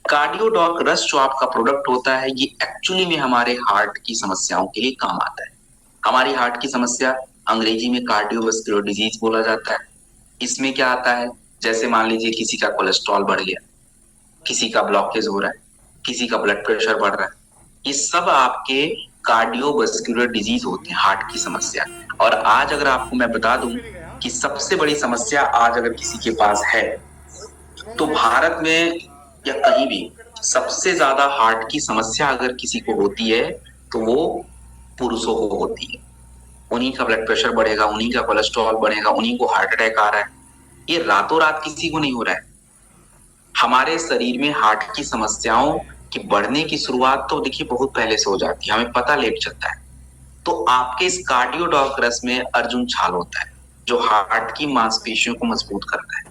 कार्डियोडॉक रस जो आपका प्रोडक्ट होता है, ये एक्चुअली में हमारे हार्ट की समस्याओं के लिए काम आता है। हमारी हार्ट की समस्या अंग्रेजी में कार्डियोवास्कुलर डिजीज बोला जाता है। इसमें क्या आता है, जैसे मान लीजिए किसी का कोलेस्ट्रॉल बढ़ गया, किसी का ब्लॉकेज हो रहा है, किसी का ब्लड प्रेशर बढ़ रहा है, ये सब आपके कार्डियोवास्कुलर डिजीज होते हैं, हार्ट की समस्या। और आज अगर आपको मैं बता दूं कि सबसे बड़ी समस्या आज अगर किसी के पास है तो भारत में या कहीं भी सबसे ज्यादा हार्ट की समस्या अगर किसी को होती है तो वो पुरुषों को होती है। उन्हीं का ब्लड प्रेशर बढ़ेगा, उन्हीं का कोलेस्ट्रॉल बढ़ेगा, उन्हीं को हार्ट अटैक आ रहा है। ये रातों रात किसी को नहीं हो रहा है। हमारे शरीर में हार्ट की समस्याओं की बढ़ने की शुरुआत तो देखिए बहुत पहले से हो जाती है, हमें पता लेट चलता है। तो आपके इस कार्डियोडॉक रस में अर्जुन छाल होता है जो हार्ट की मांसपेशियों को मजबूत करता है।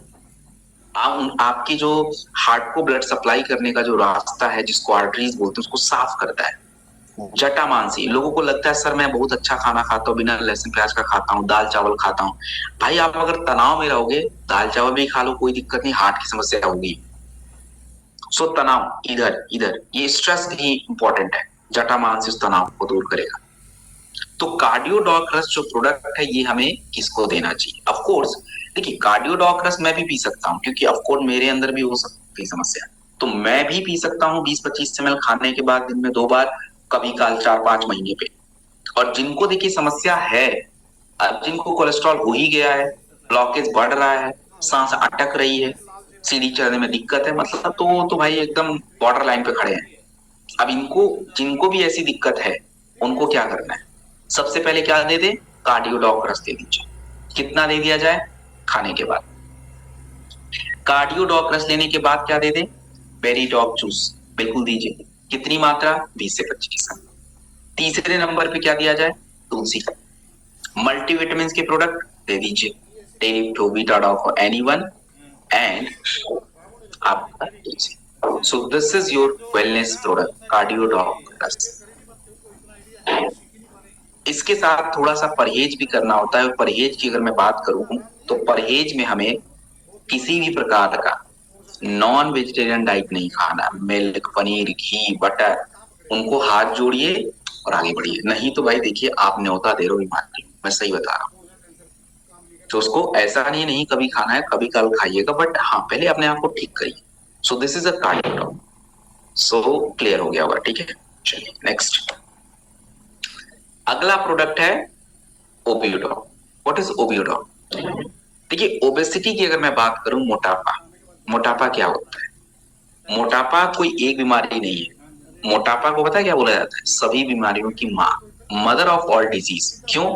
आपकी जो हार्ट को ब्लड सप्लाई करने का जो रास्ता है, जिसको आर्टरीज बोलते हैं, उसको साफ करता है। जटामांसी, लोगों को लगता है सर मैं बहुत अच्छा खाना खाता हूँ, बिना लहसुन प्याज का खाता हूँ, दाल चावल खाता हूँ। भाई आप अगर तनाव में रहोगे, दाल चावल भी खा लो, कोई दिक्कत नहीं, हार्ट की समस्या होगी। सो तनाव इधर इधर, ये स्ट्रेस भी इंपॉर्टेंट है, जटामांसी उस तनाव को दूर करेगा। तो कार्डियोडॉक रस जो प्रोडक्ट है ये हमें किसको देना चाहिए? ऑफ कोर्स देखिए कार्डियोडॉक रस मैं भी पी सकता हूँ, क्योंकि ऑफ कोर्स मेरे अंदर भी हो सकती है समस्या, तो मैं भी पी सकता हूँ 20-25 ml खाने के बाद दिन में 2 बार, कभी काल 4-5 महीने पे। और जिनको देखिए समस्या है, अब जिनको कोलेस्ट्रॉल हो ही गया है, ब्लॉकेज बढ़ रहा है, सांस अटक रही है, सीढ़ी चढ़ने में दिक्कत है, मतलब तो भाई एकदम बॉर्डर लाइन पे खड़े हैं। अब इनको, जिनको भी ऐसी दिक्कत है, उनको क्या करना है? सबसे पहले क्या दे दे? कार्डियोडॉक्रस दे दीजिए। कितना दे दिया जाए? खाने के बाद। कार्डियोडॉक्रस लेने के बाद क्या दे दे? बेरीडॉग जूस बिल्कुल दीजिए। कितनी मात्रा? 20 से 25। तीसरे नंबर पे क्या दिया जाए? तुलसी। मल्टीविटामिन के प्रोडक्ट दे दीजिए, टेरिप्टो, बीटाडॉक, एनीवन एंड आपका Tulsi. So this is your wellness product कार्डियोडॉक्रस। इसके साथ थोड़ा सा परहेज भी करना होता है, और परहेज की अगर मैं बात करूं तो परहेज में हमें किसी भी प्रकार का नॉन वेजिटेरियन डाइट नहीं खाना। मिल्क, पनीर, घी, बटर, उनको हाथ जोड़िए और आगे बढ़िए। नहीं तो भाई देखिए आप न्योता दे रहे हो बीमारी, मैं सही बता रहा हूँ। तो उसको ऐसा नहीं कभी खाना है, कभी कल खाइएगा, बट हाँ पहले अपने आप को ठीक करिए। सो this is a cardio. So clear हो गया होगा, ठीक है। चलिए नेक्स्ट, अगला प्रोडक्ट है ओबियोडॉक। What is ओबियोडॉक? देखिए ओबेसिटी की अगर मैं बात करूं, मोटापा, मोटापा क्या होता है? मोटापा कोई एक बीमारी नहीं है। मोटापा को पता है क्या बोला जाता है? सभी बीमारियों की माँ, मदर ऑफ ऑल डिजीज। क्यों?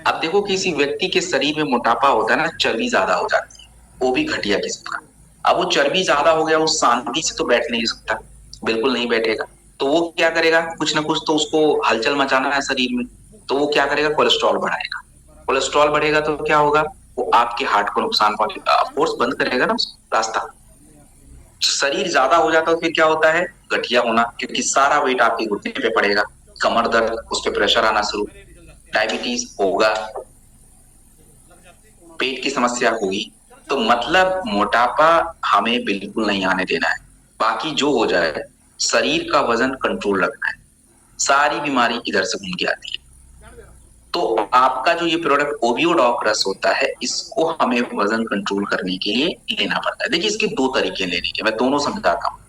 अब देखो किसी व्यक्ति के शरीर में मोटापा होता है ना, चर्बी ज्यादा हो जाती है, वो भी घटिया किस्म का। अब वो चर्बी ज्यादा हो गया, वो शांति से तो बैठ नहीं सकता, बिल्कुल नहीं बैठेगा। तो वो क्या करेगा? कुछ ना कुछ तो उसको हलचल मचाना है शरीर में, तो वो क्या करेगा? कोलेस्ट्रॉल बढ़ाएगा। कोलेस्ट्रॉल बढ़ेगा तो क्या होगा? वो आपके हार्ट को नुकसान पहुंचेगा, ऑफकोर्स बंद करेगा ना रास्ता। शरीर ज्यादा हो जाता है तो फिर क्या होता है? गठिया होना, क्योंकि सारा वेट आपके घुटने पे पड़ेगा। कमर दर्द, उस पर प्रेशर आना शुरू, डायबिटीज होगा, पेट की समस्या होगी। तो मतलब मोटापा हमें बिल्कुल नहीं आने देना है। बाकी जो हो जाए, शरीर का वजन कंट्रोल रखना है। सारी बीमारी इधर से घूम के आती है। तो आपका जो ये प्रोडक्ट ओबियोडॉक्रस होता है, इसको हमें वजन कंट्रोल करने के लिए लेना पड़ता है। देखिए इसके दो तरीके लेने के, मैं दोनों समझाता हूँ।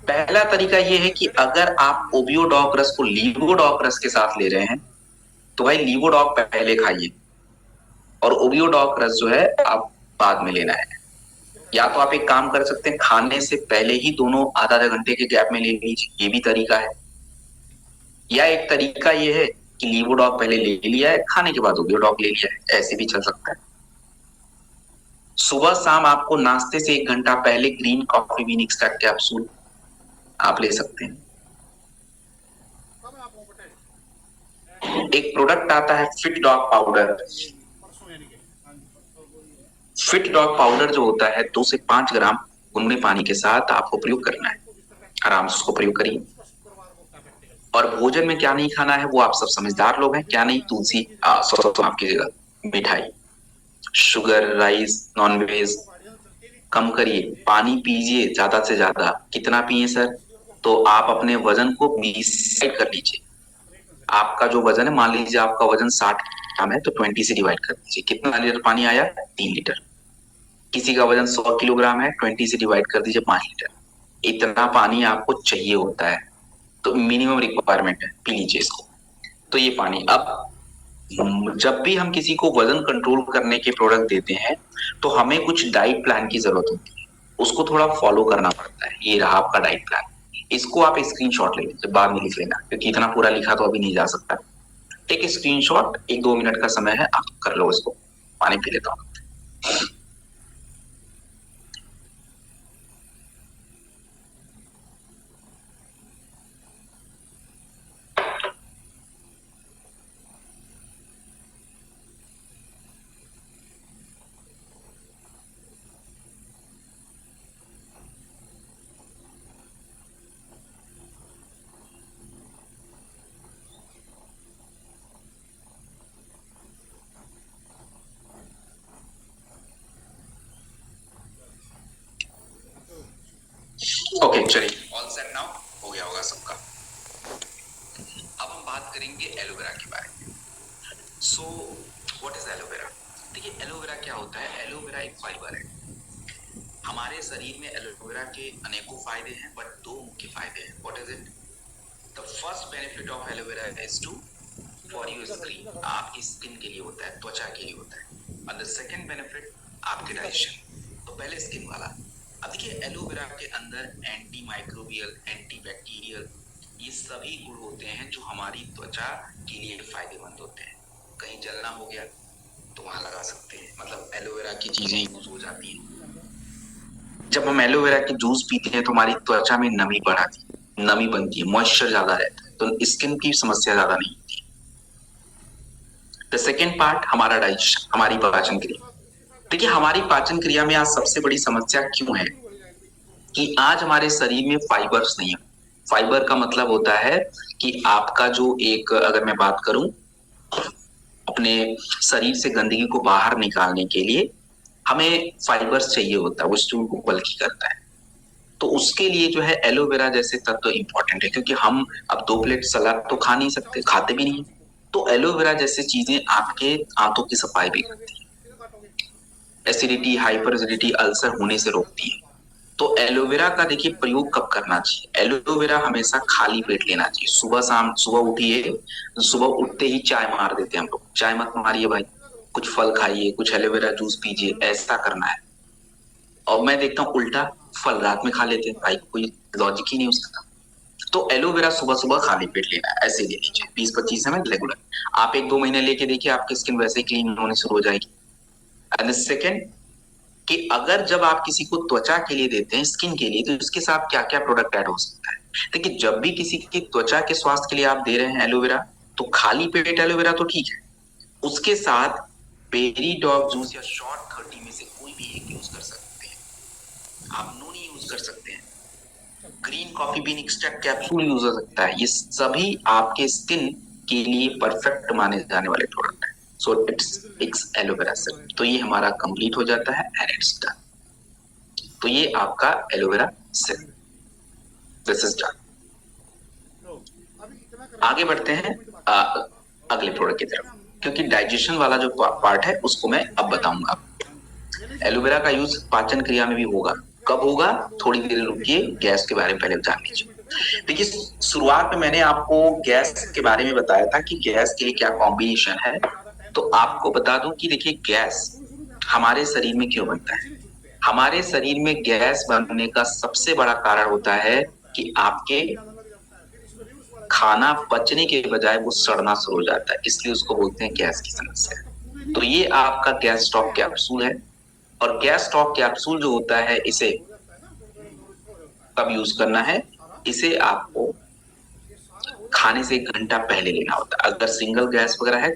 पहला तरीका ये है कि अगर आप ओबियोडॉक्रस को लीवोडॉक्रस के साथ ले रहे हैं, तो भाई लीवोडॉक पहले खाइए और ओबियोडॉक्रस जो है आप बाद में लेना है। या तो आप एक काम कर सकते हैं, खाने से पहले ही दोनों आधा आधा घंटे के गैप में ले लीजिए, ये भी तरीका है। या एक तरीका ये है कि लीवोडॉक पहले ले लिया है, खाने के बाद ओबियोडॉक ले लिया है, ऐसे भी चल सकता है। सुबह शाम आपको नाश्ते से 1 घंटा पहले green coffee bean extract capsule आप ले सकते हैं। एक प्रोडक्ट आता है fit dog powder. Fit dog powder जो होता है 2 से 5 ग्राम गुनगुने पानी के साथ आपको प्रयोग करना है। आराम से उसको प्रयोग करिए। और भोजन में क्या नहीं खाना है वो आप सब समझदार लोग हैं। क्या नहीं? तुलसी, आपकी जगह मिठाई, शुगर, राइस, नॉनवेज कम करिए। पानी पीजिए ज्यादा से ज्यादा। कितना पिए सर? तो आप अपने वजन को 20 कर लीजिए। आपका जो वजन है, मान लीजिए आपका वजन 60 ग्राम है, तो 20 से डिवाइड कर दीजिए। कितना लीटर पानी आया? 3 लीटर। किसी का वजन 100 किलोग्राम है, 20 से डिवाइड कर दीजिए, 5 लीटर। इतना पानी आपको चाहिए होता है, तो मिनिमम रिक्वायरमेंट है, पी लीजिए इसको। तो ये पानी। अब जब भी हम किसी को वजन कंट्रोल करने के प्रोडक्ट देते हैं, तो हमें कुछ डाइट प्लान की जरूरत होती है, उसको थोड़ा फॉलो करना पड़ता है। ये रहा आपका डाइट प्लान। इसको आप स्क्रीनशॉट ले लीजिए, बाद में लिख लेना, क्योंकि इतना पूरा लिखा तो अभी नहीं जा सकता। टेक स्क्रीनशॉट, 1-2 मिनट का समय है, आप कर लो इसको। पानी पी लेता हूँ। ओके चलिए, ऑल सेट नाउ, हो गया होगा सबका। अब हम बात करेंगे एलोवेरा के बारे में। So what is aloe vera? देखिए एलोवेरा क्या होता है? एलोवेरा एक फाइबर है। हमारे शरीर में एलोवेरा के अनेकों फायदे हैं, बट 2 मुख्य फायदे हैं। What is it? The first benefit of aloe vera is to for your skin, आपकी स्किन के लिए होता है, त्वचा के लिए होता है। और द सेकंड बेनिफिट आपके डाइजेशन। तो पहले स्किन वाला। अब देखिए एलोवेरा के अंदर एंटी माइक्रोबियल, एंटी बैक्टीरियल, ये सभी गुण होते हैं जो हमारी त्वचा के लिए फायदेमंद होते हैं। कहीं जलना हो गया तो वहां लगा सकते हैं, मतलब एलोवेरा की चीजें यूज हो जाती हैं। जब हम एलोवेरा के जूस पीते हैं तो हमारी त्वचा में नमी बढ़ाती है, नमी बनती है, मॉइस्चर ज्यादा रहता है, तो स्किन की समस्या ज्यादा नहीं होती। द सेकेंड पार्ट हमारा डाइजेशन, हमारी पाचन क्रिया। देखिए हमारी पाचन क्रिया में आज सबसे बड़ी समस्या क्यों है कि आज हमारे शरीर में फाइबर्स नहीं है। फाइबर का मतलब होता है कि आपका जो एक, अगर मैं बात करूं अपने शरीर से गंदगी को बाहर निकालने के लिए हमें फाइबर्स चाहिए होता है, वो स्टूल को बल्कि करता है। तो उसके लिए जो है एलोवेरा जैसे तत्व इंपॉर्टेंट है, क्योंकि हम अब 2 प्लेट सलाद तो खा नहीं सकते, खाते भी नहीं। तो एलोवेरा जैसी चीजें आपके आंतों की सफाई भी करती है, एसिडिटी, हाइपर एसिडिटी, अल्सर होने से रोकती है। तो एलोवेरा का देखिए प्रयोग कब करना चाहिए। एलोवेरा हमेशा खाली पेट लेना चाहिए। सुबह शाम, सुबह उठिए, सुबह उठते ही चाय मार देते हैं हम लोग, चाय मत मारिए भाई, कुछ फल खाइए, कुछ एलोवेरा जूस पीजिए, ऐसा करना है। और मैं देखता हूँ उल्टा, फल रात में खा लेते हैं भाई, कोई लॉजिक ही नहीं उसका। तो एलोवेरा सुबह सुबह खाली पेट लेना है, ऐसे ले लीजिए 20-25 ml रेगुलर। आप 1-2 महीने लेके देखिए, आपकी स्किन वैसे ही क्लीन होने शुरू हो जाएगी। एंड सेकेंड, कि अगर जब आप किसी को त्वचा के लिए देते हैं, स्किन के लिए, तो इसके साथ क्या क्या प्रोडक्ट ऐड हो सकता है। देखिए जब भी किसी की त्वचा के स्वास्थ्य के लिए आप दे रहे हैं एलोवेरा, तो खाली पेट एलोवेरा तो ठीक है, उसके साथ बेरी डॉग जूस या शॉर्ट 30 में से कोई भी एक यूज कर सकते हैं। आप नोनी यूज कर सकते हैं, green coffee bean extract capsule use हो सकता है। ये सभी आपके स्किन के लिए परफेक्ट माने जाने वाले प्रोडक्ट है। So it's aloe vera set. तो ये हमारा कंप्लीट हो जाता है एंड इट्स डन। तो ये आपका aloe vera set, this is done. आगे बढ़ते हैं अगले प्रोडक्ट की तरफ, क्योंकि डाइजेशन वाला जो पार्ट है उसको मैं अब बताऊंगा। एलोवेरा का यूज पाचन क्रिया में भी होगा। कब होगा, थोड़ी देर रुकिए, गैस के बारे में पहले जान लीजिए। देखिए शुरुआत में मैंने आपको गैस के बारे में बताया था कि गैस के लिए क्या कॉम्बिनेशन है। तो आपको बता दूं कि देखिए गैस हमारे शरीर में क्यों बनता है। हमारे शरीर में गैस बनने का सबसे बड़ा कारण होता है कि आपके खाना पचने के बजाय वो सड़ना शुरू हो जाता है, इसलिए उसको बोलते हैं गैस की समस्या। तो ये आपका गैस स्टॉप कैप्सूल है। और गैस स्टॉप कैप्सूल जो होता है, इसे कब यूज करना है, इसे आपको खाने से 1 घंटा पहले लेना होता है। अगर सिंगल गैस वगैरह है,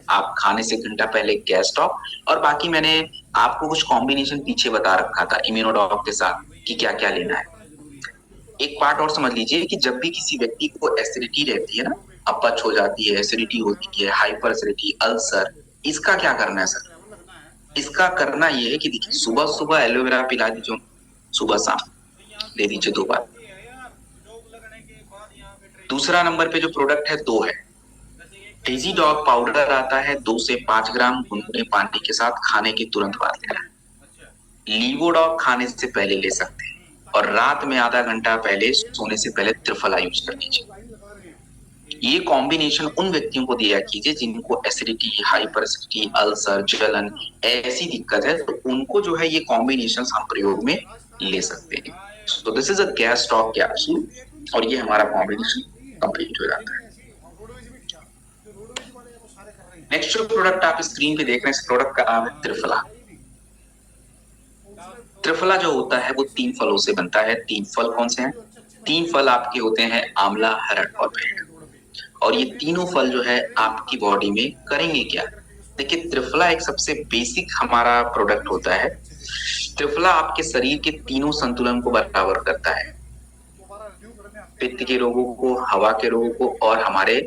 आप खाने से 1 घंटा पहले गैस स्टॉप। और बाकी मैंने आपको कुछ कॉम्बिनेशन पीछे बता रखा था इम्यूनोडॉक के साथ कि क्या क्या लेना है। एक पार्ट और समझ लीजिए कि जब भी किसी व्यक्ति को एसिडिटी रहती है ना, अपच हो जाती है, एसिडिटी होती है, हाइपर एसिडिटी, अल्सर, इसका क्या करना है सर। इसका करना ये है कि देखिए सुबह सुबह एलोवेरा पिला दीजिए, सुबह शाम दे दीजिए 2 बार। दूसरा नंबर पे जो प्रोडक्ट है 2 है, डेजी डॉग पाउडर आता है 2 से 5 ग्राम गुनगुने पानी के साथ खाने के तुरंत बाद लेना है। लीवोडॉग खाने से पहले ले सकते हैं, और रात में आधा घंटा पहले सोने से पहले त्रिफला यूज कर लीजिए। ये कॉम्बिनेशन उन व्यक्तियों को दिया कीजिए जिनको एसिडिटी, हाइपर एसिडिटी, अल्सर, जलन ऐसी दिक्कत है, तो उनको जो है ये कॉम्बिनेशन हम प्रयोग में ले सकते हैं। सो this is a gas stop capsule, और ये हमारा कॉम्बिनेशन कंप्लीट हो जाता है। नेक्स्ट जो प्रोडक्ट आप स्क्रीन पे देख रहे हैं, इस प्रोडक्ट का नाम है त्रिफला। त्रिफला जो होता है वो 3 फलों से बनता है। 3 फल कौन से हैं? 3 फल आपके होते हैं आंवला, हरड़ और बेर। और ये तीनों फल जो है आपकी बॉडी में करेंगे क्या। देखिए त्रिफला एक सबसे बेसिक हमारा प्रोडक्ट होता है। त्रिफला आपके शरीर के तीनों संतुलन को बराबर करता है, पित्त के रोगों को, हवा के रोगों को, और हमारे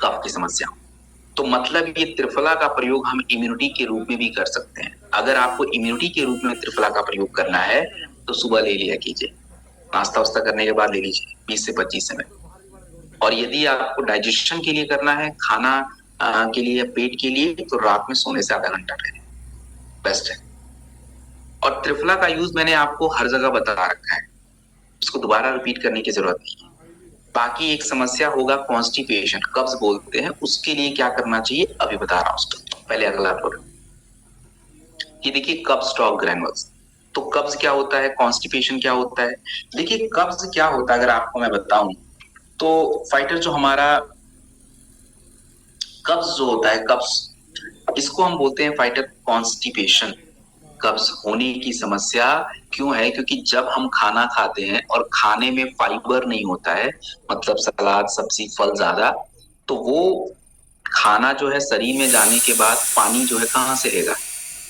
कफ की समस्या। तो मतलब ये त्रिफला का प्रयोग हम इम्यूनिटी के रूप में भी कर सकते हैं। अगर आपको इम्यूनिटी के रूप में त्रिफला का प्रयोग करना है तो सुबह ले लिया कीजिए, नाश्ता वास्ता करने के बाद ले लीजिए 20 से 25 ml। और यदि आपको डाइजेशन के लिए करना है, खाना के लिए या पेट के लिए, तो रात में सोने से आधा घंटा पहले बेस्ट है। और त्रिफला का यूज मैंने आपको हर जगह बता रखा है, इसको दोबारा रिपीट करने की जरूरत नहीं है। बाकी एक समस्या होगा कॉन्स्टिपेशन, कब्ज बोलते हैं, उसके लिए क्या करना चाहिए अभी बता रहा हूं उसको। पहले अगला प्रोडक्ट, ये देखिए कब्ज स्टॉक ग्रैनुल्स। तो कब्ज क्या होता है, कॉन्स्टिपेशन क्या होता है? देखिए कब्ज क्या होता है अगर आपको मैं बताऊं तो फाइटर, जो हमारा कब्ज जो होता है, कब्ज इसको हम बोलते हैं फाइटर कॉन्स्टिपेशन। कब्ज होने की समस्या क्यों है? क्योंकि जब हम खाना खाते हैं और खाने में फाइबर नहीं होता है, मतलब सलाद सब्जी फल ज्यादा, तो वो खाना जो है शरीर में जाने के बाद पानी जो है कहाँ से लेगा?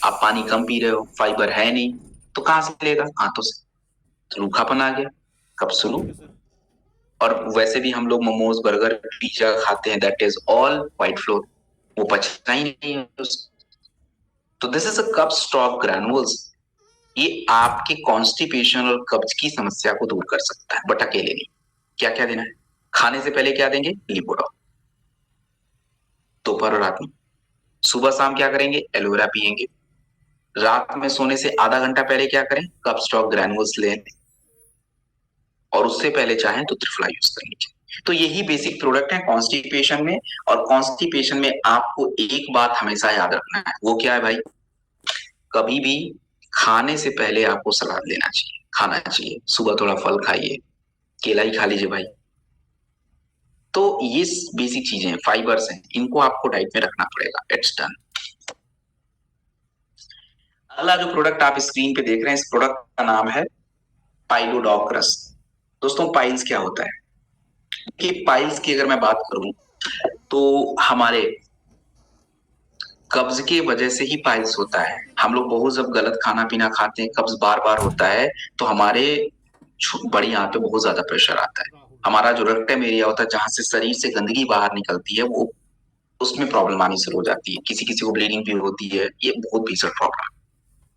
आप पानी कम पी रहे हो, फाइबर है नहीं, तो कहाँ से लेगा? आंतों से। तो रूखापन आ गया, कब शुरू। ठीक है सर। और वैसे भी हम लोग मोमोज बर्गर पिज्जा खाते हैं, that is all white floor, वो पचता ही नहीं है तो this is a cup stock granules. ये आपके कॉन्स्टिपेशन और कब्ज की समस्या को दूर कर सकता है, बट अकेले नहीं। क्या क्या देना है? खाने से पहले क्या देंगे? लिपोडॉक, दोपहर और रात में। सुबह शाम क्या करेंगे? एलोवेरा पियेंगे। रात में सोने से आधा घंटा पहले क्या करें? कप स्टॉक ग्रैनुल्स लें, और उससे पहले चाहें तो त्रिफला यूज कर लीजिए। तो यही बेसिक प्रोडक्ट है कॉन्स्टिपेशन में। और कॉन्स्टिपेशन में आपको एक बात हमेशा याद रखना है, वो क्या है भाई? कभी भी खाने से पहले आपको सलाद लेना चाहिए, खाना चाहिए। सुबह थोड़ा फल खाइए, केला ही खा लीजिए भाई। तो ये बेसिक चीजें हैं, फाइबर्स हैं, इनको आपको डाइट में रखना पड़ेगा। It's done. अगला जो प्रोडक्ट आप स्क्रीन पे देख रहे हैं, इस प्रोडक्ट का नाम है पाइलोडोक्रस। दोस्तों पाइल्स क्या होता है? कि पाइल्स की अगर मैं बात करूं तो हमारे कब्ज के वजह से ही पाइल्स होता है। हम लोग बहुत जब गलत खाना पीना खाते हैं, कब्ज बार बार होता है, तो हमारे बड़ी आंत पे बहुत ज्यादा प्रेशर आता है। हमारा जो रेक्टम एरिया होता है, जहां से शरीर से गंदगी बाहर निकलती है, वो उसमें प्रॉब्लम आनी शुरू हो जाती है। किसी किसी को ब्लीडिंग भी होती है, ये बहुत भीषण प्रॉब्लम।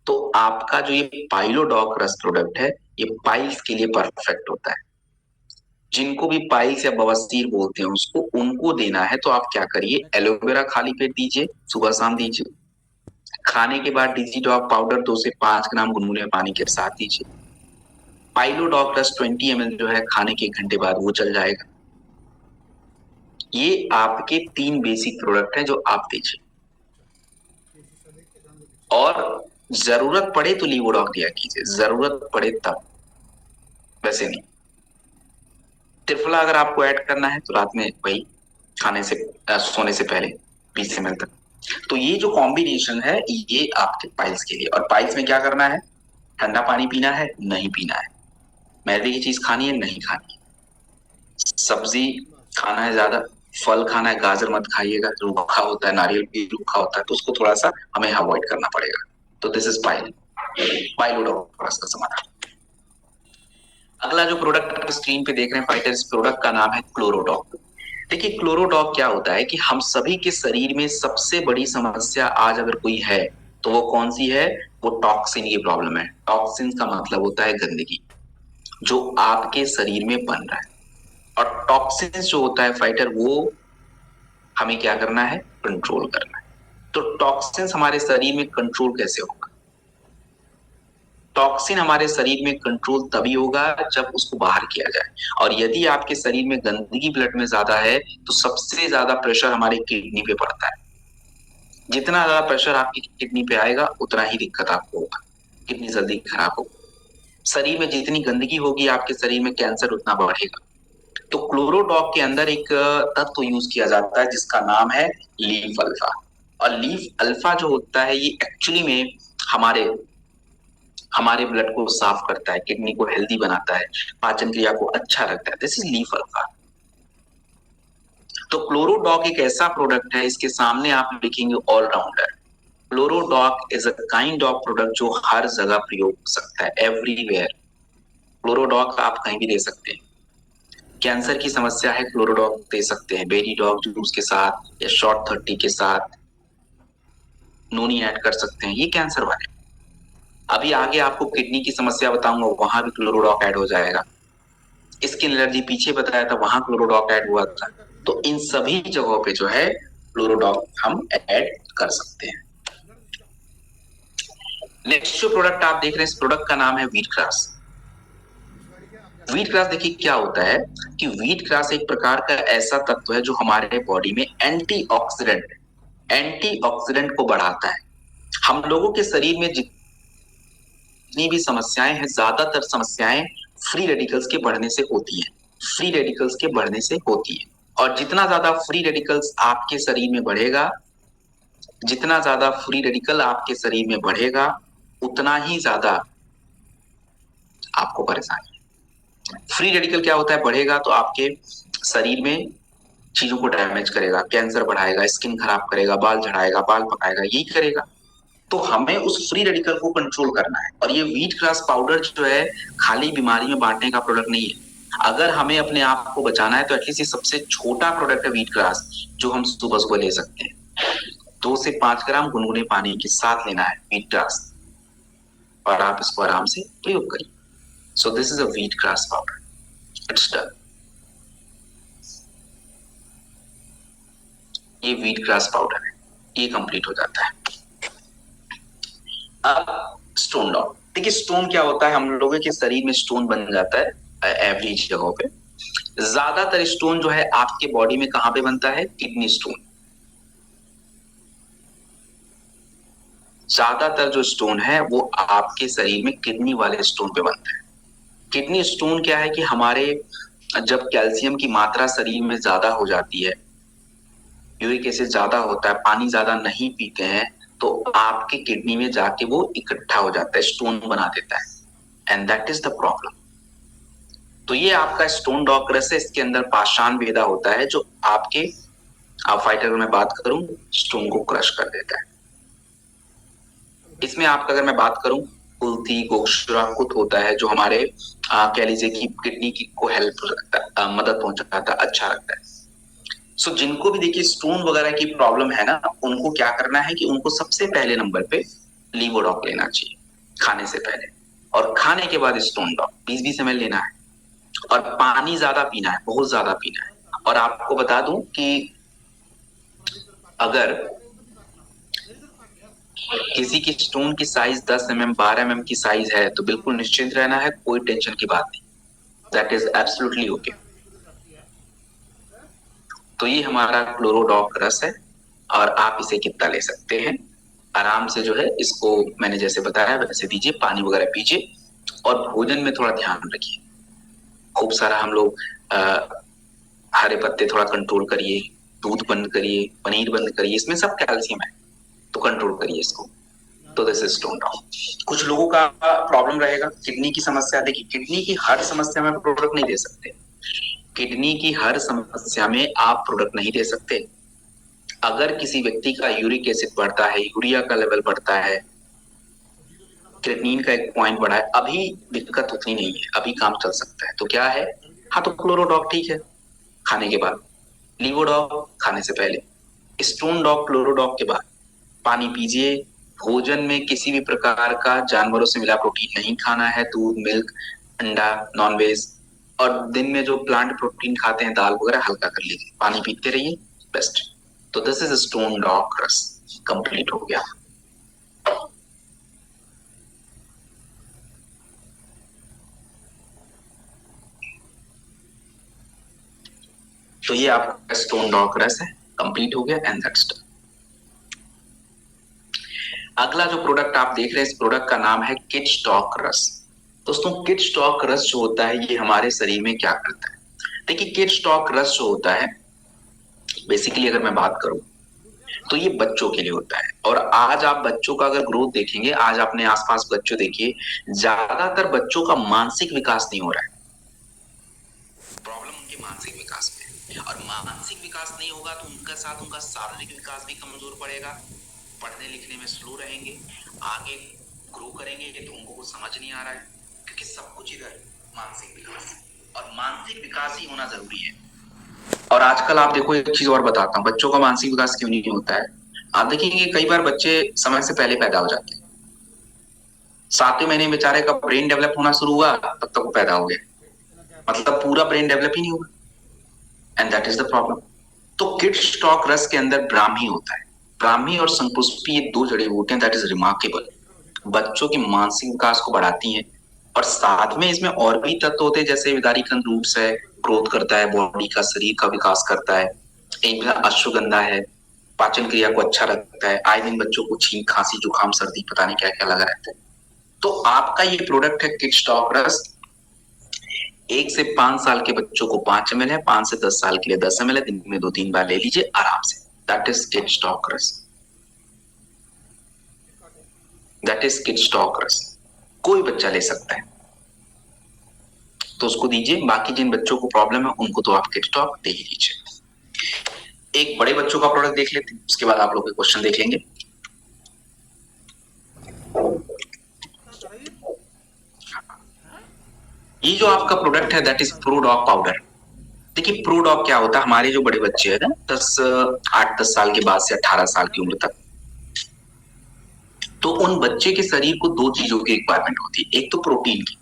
तो आपका जो ये पाइलोडॉक रस प्रोडक्ट है, ये पाइल्स के लिए परफेक्ट होता है। जिनको भी पाइल्स या बवासीर बोलते हैं उसको, उनको देना है तो आप क्या करिए, एलोवेरा खाली पेट दीजिए, सुबह शाम दीजिए। खाने के बाद डिजीडॉक पाउडर 2 से 5 ग्राम गुनगुने पानी के साथ दीजिए। पाइलोडॉक प्लस 20 ml जो है खाने के 1 घंटे बाद वो चल जाएगा। ये आपके 3 बेसिक प्रोडक्ट हैं जो आप दीजिए। और जरूरत पड़े तो लीवोडॉक दिया कीजिए, जरूरत पड़े तब, वैसे नहीं। त्रिफला अगर आपको ऐड करना है तो रात में वही खाने से सोने से पहले 20 ml तक। तो ये जो कॉम्बिनेशन है ये आपके पाइल्स के लिए। और पाइल्स में क्या करना है? ठंडा पानी पीना है? नहीं पीना है। मैदे की चीज खानी है? नहीं खानी। सब्जी खाना है ज्यादा, फल खाना है, गाजर मत खाइएगा, रूखा होता है, नारियल भी रूखा होता है, तो उसको थोड़ा सा हमें अवॉइड करना पड़ेगा। तो दिस इज पाइलोडोक्रास का समाधान। अगला जो प्रोडक्ट आप स्क्रीन पे देख रहे हैं फाइटर, इस प्रोडक्ट का नाम है क्लोरोडॉक। देखिए क्लोरोडॉक क्या होता है कि हम सभी के शरीर में सबसे बड़ी समस्या आज अगर कोई है तो वो कौन सी है? वो टॉक्सिन की प्रॉब्लम है। टॉक्सिन का मतलब होता है गंदगी, जो आपके शरीर में बन रहा है। और टॉक्सिन जो होता है फाइटर, वो हमें क्या करना है? कंट्रोल करना है। तो टॉक्सिन हमारे शरीर में कंट्रोल कैसे होगा? टॉक्सिन हमारे शरीर में कंट्रोल तभी होगा जब उसको बाहर किया जाए। और यदि आपके शरीर में गंदगी ब्लड में ज्यादा है तो सबसे ज्यादा प्रेशर हमारे किडनी पे पड़ता है। जितना ज्यादा प्रेशर आपकी किडनी पे आएगा उतना ही दिक्कत आपको होगा, किडनी जल्दी खराब होगा। शरीर में जितनी गंदगी होगी आपके शरीर में कैंसर उतना बढ़ेगा। तो क्लोरोडॉक के अंदर एक तत्व यूज किया जाता है जिसका नाम है लीफ अल्फा। और लीफ अल्फा जो होता है ये एक्चुअली में हमारे हमारे ब्लड को साफ करता है, किडनी को हेल्दी बनाता है, पाचन क्रिया को अच्छा रखता है। This is leaf alpha. तो क्लोरोडॉक एक ऐसा प्रोडक्ट है, इसके सामने आप लिखेंगे allrounder. Chlorodoc is a kind of product जो हर जगह प्रयोग हो सकता है, एवरीवेयर। क्लोरोडॉक आप कहीं भी दे सकते हैं। कैंसर की समस्या है, क्लोरोडॉक दे सकते हैं बेरी डॉग जूस के साथ या शॉर्ट 30 के साथ नोनी ऐड कर सकते हैं, ये कैंसर वाले। अभी आगे आपको किडनी की समस्या बताऊंगा, वहां भी क्लोरोडॉक ऐड हो जाएगा। स्किन एलर्जी पीछे बताया था, वहां क्लोरोडॉक ऐड हुआ था। तो इन सभी जगहों पे जो है क्लोरोडॉक हम ऐड कर सकते हैं। नेक्स्ट जो प्रोडक्ट आप देख रहे हैं, इस प्रोडक्ट का नाम है व्हीट ग्रास। व्हीट ग्रास देखिए क्या होता है कि व्हीट ग्रास एक प्रकार का ऐसा तत्व है जो हमारे बॉडी में एंटीऑक्सीडेंट को बढ़ाता है। हम लोगों के शरीर में जितनी भी समस्याएं हैं, ज्यादातर समस्याएं फ्री रेडिकल्स के बढ़ने से होती है, फ्री रेडिकल्स के बढ़ने से होती है। और जितना ज्यादा फ्री रेडिकल्स आपके शरीर में बढ़ेगा, जितना ज्यादा फ्री रेडिकल आपके शरीर में बढ़ेगा, उतना ही ज्यादा आपको परेशानी। फ्री रेडिकल क्या होता है, बढ़ेगा तो आपके शरीर में चीजों को डैमेज करेगा, कैंसर बढ़ाएगा, स्किन खराब करेगा, बाल झड़ाएगा, बाल पकाएगा, यही करेगा। तो हमें उस फ्री रेडिकल को कंट्रोल करना है। और ये व्हीट ग्रास पाउडर जो है खाली बीमारी में बांटने का प्रोडक्ट नहीं है। अगर हमें अपने आप को बचाना है तो एटलीस्ट ये सबसे छोटा प्रोडक्ट है व्हीट ग्रास, जो हम सुबह सुबह ले सकते हैं। 2 से 5 ग्राम गुनगुने पानी के साथ लेना है व्हीट ग्रास, और आप इसको आराम से प्रयोग करिए। सो this is a wheat grass powder, it's done. ये व्हीट ग्रास पाउडर है, ये कंप्लीट हो जाता है। अब स्टोन डॉग, देखिए स्टोन क्या होता है, हम लोगों के शरीर में स्टोन बन जाता है एवरेज जगहों पे। ज्यादातर स्टोन जो है आपके बॉडी में कहां पे बनता है, किडनी स्टोन। ज्यादातर जो स्टोन है वो आपके शरीर में किडनी वाले स्टोन पे बनता है। किडनी स्टोन क्या है कि हमारे जब कैल्शियम की मात्रा शरीर में ज्यादा हो जाती है, यूरिक एसिड ज्यादा होता है, पानी ज्यादा नहीं पीते हैं, तो आपके किडनी में जाके वो इकट्ठा हो जाता है, स्टोन बना देता है, and that is the problem. तो ये आपका स्टोन डॉक्रस है, इसके अंदर पाषाण वेदा होता है जो आपके, आप फाइटर में बात करूं, स्टोन को क्रश कर देता है। इसमें आपका अगर मैं बात करूं, कुल्थी गोक्षरा कुत होता है जो हमारे कह लीजिए कि किडनी की को हेल्प रखता है, मदद पहुंचाता है, अच्छा रखता है। सो जिनको भी देखिए स्टोन वगैरह की प्रॉब्लम है ना, उनको क्या करना है कि उनको सबसे पहले नंबर पे लीवोडॉक लेना चाहिए खाने से पहले, और खाने के बाद स्टोन डॉक 20-20 ml लेना है, और पानी ज्यादा पीना है, बहुत ज्यादा पीना है। और आपको बता दूं कि अगर किसी की स्टोन की साइज 10 mm 12 mm की साइज है तो बिल्कुल निश्चिंत रहना है, कोई टेंशन की बात नहीं, दैट इज एब्सोल्युटली ओके। तो ये हमारा क्लोरोडॉक रस है, और आप इसे कितना ले सकते हैं आराम से जो है, इसको मैंने जैसे बताया वैसे दीजिए, पानी वगैरह पीजिए, और भोजन में थोड़ा ध्यान रखिए। खूब सारा हम लोग हरे पत्ते थोड़ा कंट्रोल करिए, दूध बंद करिए, पनीर बंद करिए, इसमें सब कैल्शियम है, तो कंट्रोल करिए इसको। तो दिस इज स्टोन डॉग। कुछ लोगों का प्रॉब्लम रहेगा किडनी की समस्या। देखिए किडनी की हर समस्या में प्रोडक्ट नहीं दे सकते, किडनी की हर समस्या में आप प्रोडक्ट नहीं दे सकते। अगर किसी व्यक्ति का यूरिक एसिड बढ़ता है, यूरिया का लेवल बढ़ता है, क्रेटिनिन का एक पॉइंट बढ़ा है, अभी दिक्कत उतनी नहीं है, अभी काम चल सकता है, तो क्या है, हाँ तो क्लोरोडॉग ठीक है खाने के बाद, लीवोडॉग खाने से पहले, स्टोन डॉग क्लोरोडॉग के बाद। पानी पीजिए, भोजन में किसी भी प्रकार का जानवरों से मिला प्रोटीन नहीं खाना है, दूध, मिल्क, अंडा, नॉनवेज, और दिन में जो प्लांट प्रोटीन खाते हैं, दाल वगैरह, हल्का कर लीजिए, पानी पीते रहिए, बेस्ट। तो दिस इज स्टोन डॉग रस, कंप्लीट हो गया। तो ये आपका स्टोन डॉग रस है, कंप्लीट हो गया, एंड दैट्स डन। अगला जो प्रोडक्ट आप देख रहे हैं, इस प्रोडक्ट का नाम है किड स्टॉक रस। दोस्तों किड स्टॉक रस जो होता है, ये हमारे शरीर में क्या करता है, देखिए किड स्टॉक रस जो होता है, बेसिकली अगर मैं बात करूं तो ये बच्चों के लिए होता है। और आज आप बच्चों का अगर ग्रोथ देखेंगे, आज अपने आसपास बच्चों देखिए, ज्यादातर बच्चों का मानसिक विकास नहीं हो रहा है, प्रॉब्लम उनके मानसिक विकास में है। और मानसिक विकास नहीं होगा तो उनका साथ उनका शारीरिक विकास भी कमजोर पड़ेगा, पढ़ने लिखने में स्लो रहेंगे, आगे ग्रो करेंगे तो उनको कुछ समझ नहीं आ रहा है, क्योंकि सब कुछ इधर मानसिक विकास, और मानसिक विकास ही होना जरूरी है। और आजकल आप देखो, एक चीज और बताता हूँ, बच्चों का मानसिक विकास क्यों नहीं होता है। आप देखेंगे कई बार बच्चे समय से पहले पैदा हो जाते हैं, 7वें महीने बेचारे का ब्रेन डेवलप होना शुरू हुआ, तब तक वो पैदा हो गया, मतलब पूरा ब्रेन डेवलप ही नहीं हुआ, and that is the problem. तो किड स्टॉक रस के अंदर ब्राह्मी होता है, ब्राह्मी और शंकुष्पी, ये 2 जड़ी बूटियां, दैट इज रिमार्केबल, बच्चों के मानसिक विकास को बढ़ाती हैं, और साथ में इसमें और भी तत्व होते हैं, जैसे विदारिकन रूट्स है, ग्रोथ करता है, बॉडी का शरीर का विकास करता है। एक अश्वगंधा है, पाचन क्रिया को अच्छा रखता है। आए दिन बच्चों को छींक खांसी जुकाम सर्दी पता नहीं क्या क्या लगा रहता है। तो आपका ये प्रोडक्ट है किड स्टॉक रस। 1 से 5 साल के बच्चों को 5 ml है, 5 से 10 साल के लिए 10 ml है। दिन में 2-3 बार ले लीजिए आराम से। दैट इज किड स्टॉक रस। दैट इज किड स्टॉक रस। कोई बच्चा ले सकता है तो उसको दीजिए। बाकी जिन बच्चों को प्रॉब्लम है उनको तो आप किड स्टॉक दे ही दीजिए। एक बड़े बच्चों का प्रोडक्ट देख लेते हैं, उसके बाद आप लोग के क्वेश्चन देख लेंगे। ये जो आपका प्रोडक्ट है दैट इज प्रोडॉग पाउडर। देखिए प्रोडॉग क्या होता है, हमारे जो बड़े बच्चे हैं ना 8-10 साल के बाद से 18 साल की उम्र तक, तो उन बच्चे के शरीर को 2 चीजों की रिक्वायरमेंट होती है। एक तो प्रोटीन की,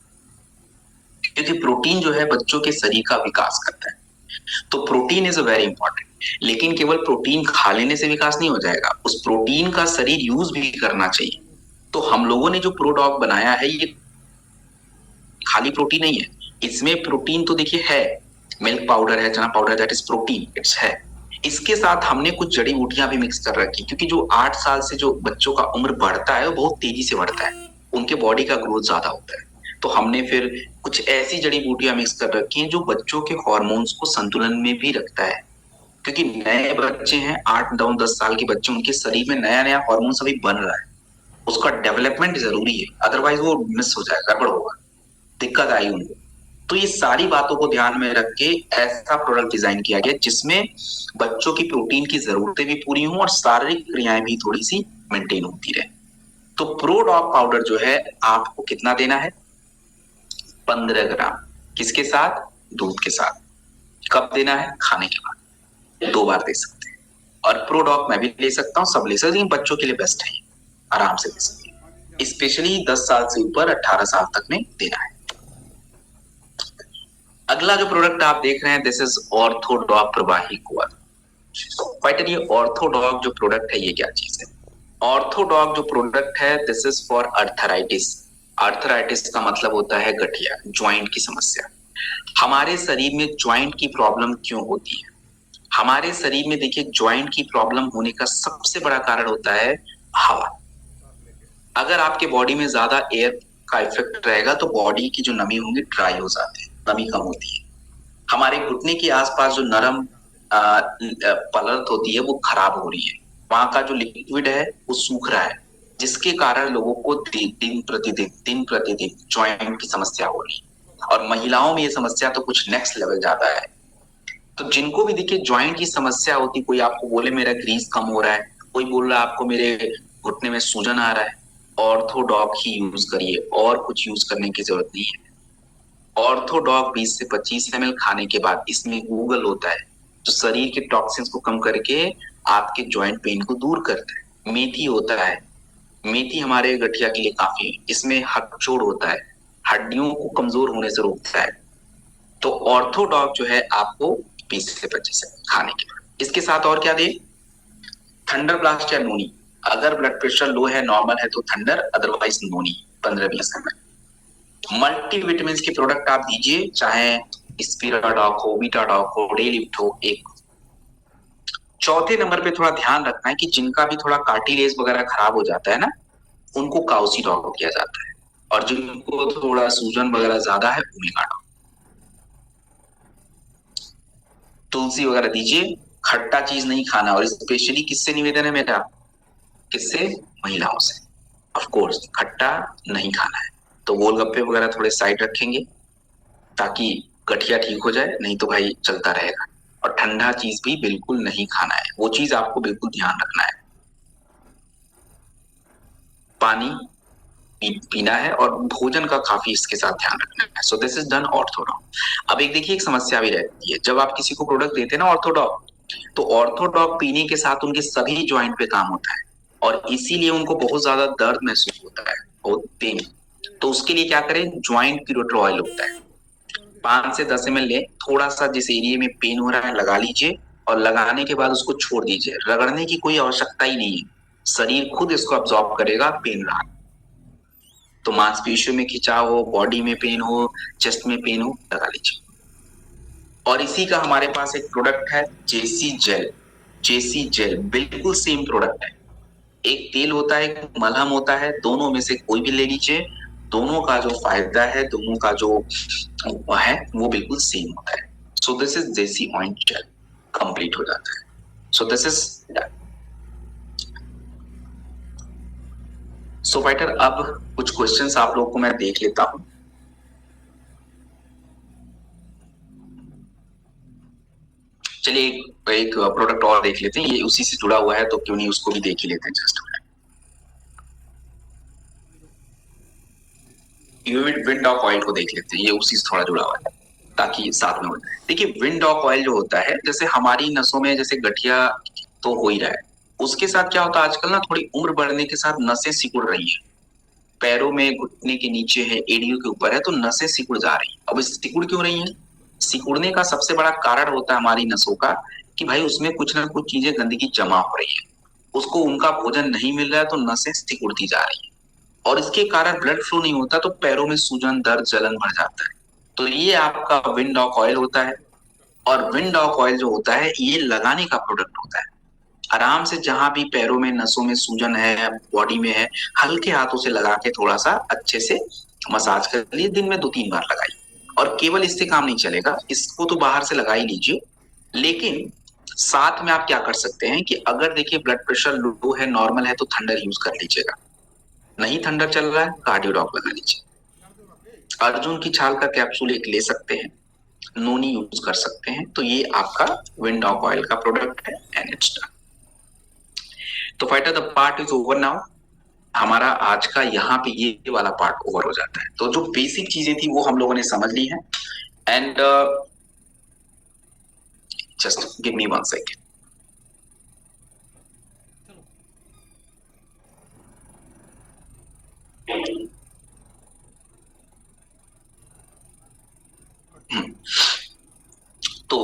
क्योंकि प्रोटीन जो है बच्चों के शरीर का विकास करता है। तो प्रोटीन इज वेरी इंपॉर्टेंट। लेकिन केवल प्रोटीन खा लेने से विकास नहीं हो जाएगा, उस प्रोटीन का शरीर यूज भी करना चाहिए। तो हम लोगों ने जो प्रोडॉग बनाया है ये खाली प्रोटीन नहीं है, इसमें प्रोटीन तो देखिए है, मिल्क पाउडर है, चना powder, that is protein, it's है। इसके साथ हमने कुछ जड़ी बूटियां भी मिक्स कर रखी, क्योंकि जो 8 साल से जो बच्चों का उम्र बढ़ता है वो बहुत तेजी से बढ़ता है, उनके बॉडी का ग्रोथ ज्यादा होता है। तो हमने फिर कुछ ऐसी जड़ी बूटियां मिक्स कर रखी हैं जो बच्चों के हॉर्मोन्स को संतुलन में भी रखता है। क्योंकि नए बच्चे हैं, 8-9-10 साल के बच्चे, उनके शरीर में नया नया हॉर्मोन अभी बन रहा है, उसका डेवलपमेंट जरूरी है, अदरवाइज वो मिस हो जाएगा, गड़बड़ होगा, दिक्कत आई उनको। तो ये सारी बातों को ध्यान में रख के ऐसा प्रोडक्ट डिजाइन किया गया जिसमें बच्चों की प्रोटीन की जरूरतें भी पूरी हों और शारीरिक क्रियाएं भी थोड़ी सी मेंटेन होती रहे। तो प्रोडॉग पाउडर जो है आपको कितना देना है, 15 ग्राम। किसके साथ, दूध के साथ। कब देना है, खाने के बाद 2 बार दे सकते हैं। और प्रोडॉग मैं भी ले सकता हूँ, सब ले सकते हैं, लेकिन बच्चों के लिए बेस्ट है, आराम से दे सकते हैं। स्पेशली 10 साल से ऊपर 18 साल तक में देना है। अगला जो प्रोडक्ट आप देख रहे हैं दिस इज ऑर्थोडॉग प्रवाही कुआं। क्वाइट, ये ऑर्थोडॉग जो प्रोडक्ट है ये क्या चीज है। ऑर्थोडॉग जो प्रोडक्ट है this is for arthritis. Arthritis का मतलब होता है गठिया, ज्वाइंट की समस्या। हमारे शरीर में ज्वाइंट की प्रॉब्लम क्यों होती है, हमारे शरीर में देखिए ज्वाइंट की प्रॉब्लम होने का सबसे बड़ा कारण होता है हवा। अगर आपके बॉडी में ज्यादा एयर का इफेक्ट रहेगा तो बॉडी की जो नमी होंगी ड्राई हो जाती है, नमी कम होती है। हमारे घुटने के आसपास जो नरम पलक होती है वो खराब हो रही है, वहां का जो लिक्विड है वो सूख रहा है, जिसके कारण लोगों को दिन प्रतिदिन ज्वाइंट की समस्या हो रही है। और महिलाओं में ये समस्या तो कुछ नेक्स्ट लेवल जाता है। तो जिनको भी देखिए ज्वाइंट की समस्या होती, कोई आपको बोले मेरा ग्रीस कम हो रहा है, कोई बोल रहा है आपको मेरे घुटने में सूजन आ रहा है, ऑर्थोडॉग ही यूज करिए, और कुछ यूज करने की जरूरत नहीं है। ऑर्थोडॉग 20 से 25 ml खाने के बाद, इसमें गूगल होता है जो शरीर के टॉक्सिन्स को कम करके आपके ज्वाइंट पेन को दूर करता है। मेथी होता है, मेथी हमारे गठिया के लिए काफी है। इसमें हथचोड़ होता है, हड्डियों को कमजोर होने से रोकता है। तो ऑर्थोडॉग जो है आपको 20 से 25 खाने के बाद। इसके साथ और क्या दे, थंडर ब्लास्ट या नोनी। अगर ब्लड प्रेशर लो है, नॉर्मल है तो थंडर, अदरवाइज नोनी 15-20 ml। मल्टी विटामिन के प्रोडक्ट आप दीजिए, चाहे स्पिराडॉग हो, बीटाडॉग हो, डेलिफ्ट हो। एक चौथे नंबर पे थोड़ा ध्यान रखना है कि जिनका भी थोड़ा कार्टिलेज वगैरह खराब हो जाता है ना, उनको काउसीडॉग दिया जाता है, और जिनको थोड़ा सूजन वगैरह ज्यादा है ओमेगाडॉग। तुलसी वगैरह दीजिए। खट्टा चीज नहीं खाना, और स्पेशली किससे निवेदन है मेरा, किससे, महिलाओं से। ऑफ कोर्स खट्टा नहीं खाना है, तो गोलगप्पे वगैरह थोड़े साइड रखेंगे ताकि गठिया ठीक हो जाए, नहीं तो भाई चलता रहेगा। और ठंडा चीज भी बिल्कुल नहीं खाना है, वो चीज आपको बिल्कुल ध्यान रखना है। पानी पीना है, और भोजन का काफी इसके साथ ध्यान रखना है। So this is done Orthodoc. अब एक देखिए एक समस्या भी रहती है, जब आप किसी को प्रोडक्ट देते हैं ना ऑर्थोडॉग, तो ऑर्थोडॉग पीने के साथ उनके सभी ज्वाइंट पे काम होता है, और इसीलिए उनको बहुत ज्यादा दर्द महसूस होता है, बहुत पेन। तो उसके लिए क्या करें, ज्वाइंट क्यूरेटर ऑयल होता है, 5 से 10 ml ले, थोड़ा सा जिस एरिया में पेन हो रहा है लगा लीजिए, और लगाने के बाद उसको छोड़ दीजिए। रगड़ने की कोई आवश्यकता ही नहीं है, शरीर खुद इसको अब्सॉर्ब करेगा, पेन रहा। तो मांसपेशियों में खिंचाव हो, बॉडी में पेन हो, चेस्ट में पेन हो, लगा लीजिए। और इसी का हमारे पास एक प्रोडक्ट है जेसी जेल। जेसी जेल बिल्कुल सेम प्रोडक्ट है। एक तेल होता है, एक मलहम होता है, दोनों में से कोई भी ले लीजिए। दोनों का जो फायदा है, दोनों का जो है वो बिल्कुल सेम होता है। सो दिस इज देसी ऑइंट जेल, कंप्लीट हो जाता है। So this is so fighter. अब कुछ क्वेश्चंस आप लोगों को मैं देख लेता हूं। चलिए एक प्रोडक्ट और देख लेते हैं, ये उसी से जुड़ा हुआ है तो क्यों नहीं उसको भी देख ही लेते हैं जस्ट। विंड डॉक ऑयल को देख लेते हैं, ये उसी से थोड़ा जुड़ा हुआ है ताकि साथ में हो जाए। देखिए विंड डॉक ऑयल जो होता है, जैसे हमारी नसों में जैसे गठिया तो हो ही रहा है, उसके साथ क्या होता है आजकल ना, थोड़ी उम्र बढ़ने के साथ नसें सिकुड़ रही है। पैरों में, घुटने के नीचे है, एड़ियों के ऊपर है, तो नसें सिकुड़ जा रही है। अब इस सिकुड़ क्यों रही है? सिकुड़ने का सबसे बड़ा कारण होता है हमारी नसों का कि भाई उसमें कुछ ना कुछ चीजें गंदगी जमा हो रही है, उसको उनका भोजन नहीं मिल रहा है तो नसें सिकुड़ती जा रही है। और इसके कारण ब्लड फ्लो नहीं होता तो पैरों में सूजन, दर्द, जलन बढ़ जाता है। तो ये आपका विंड डॉक ऑयल होता है। और विंड डॉक ऑयल जो होता है ये लगाने का प्रोडक्ट होता है। आराम से जहां भी पैरों में, नसों में सूजन है, बॉडी में है, हल्के हाथों से लगा के थोड़ा सा अच्छे से मसाज कर लिए। दिन में 2-3 बार लगाइए। और केवल इससे काम नहीं चलेगा, इसको तो बाहर से लगा ही लीजिए, लेकिन साथ में आप क्या कर सकते हैं कि अगर देखिए ब्लड प्रेशर लो है, नॉर्मल है, तो थंडर यूज कर लीजिएगा। नहीं थंडर चल रहा है, कार्डियोडॉक लगा लीजिए। अर्जुन की छाल का कैप्सूल एक ले सकते हैं, नोनी यूज कर सकते हैं। तो ये आपका विंड डॉक ऑयल का प्रोडक्ट है एंड इट्स डन। तो fighter the part is over now. हमारा आज का यहाँ पे ये वाला पार्ट ओवर हो जाता है। तो जो बेसिक चीजें थी वो हम लोगों ने समझ ली हैं। And just give me 1 second. तो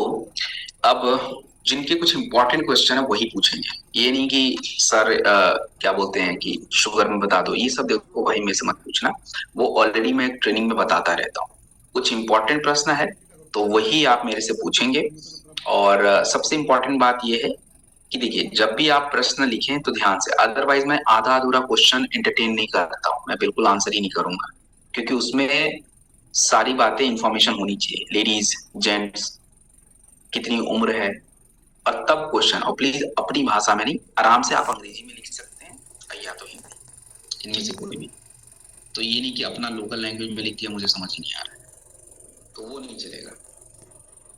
अब जिनके कुछ इंपॉर्टेंट क्वेश्चन है वही पूछेंगे। ये नहीं कि सर क्या बोलते हैं कि शुगर में बता दो, ये सब देखो भाई मेरे से मत पूछना। वो ऑलरेडी मैं ट्रेनिंग में बताता रहता हूँ। कुछ इंपॉर्टेंट प्रश्न है तो वही आप मेरे से पूछेंगे। और सबसे इंपॉर्टेंट बात ये है कि देखिए जब भी आप प्रश्न लिखें तो ध्यान से, अदरवाइज मैं आधा अधूरा क्वेश्चन एंटरटेन नहीं करता हूँ, मैं बिल्कुल आंसर ही नहीं करूंगा। क्योंकि उसमें सारी बातें इंफॉर्मेशन होनी चाहिए, लेडीज, जेंट्स, कितनी उम्र है, और तब क्वेश्चन। और प्लीज अपनी भाषा में नहीं, आराम से आप अंग्रेजी में लिख सकते हैं या तो हिंदी, इनमें से कोई भी। तो ये नहीं कि अपना लोकल लैंग्वेज में लिख दिया मुझे समझ नहीं आ रहा है, तो वो नहीं चलेगा।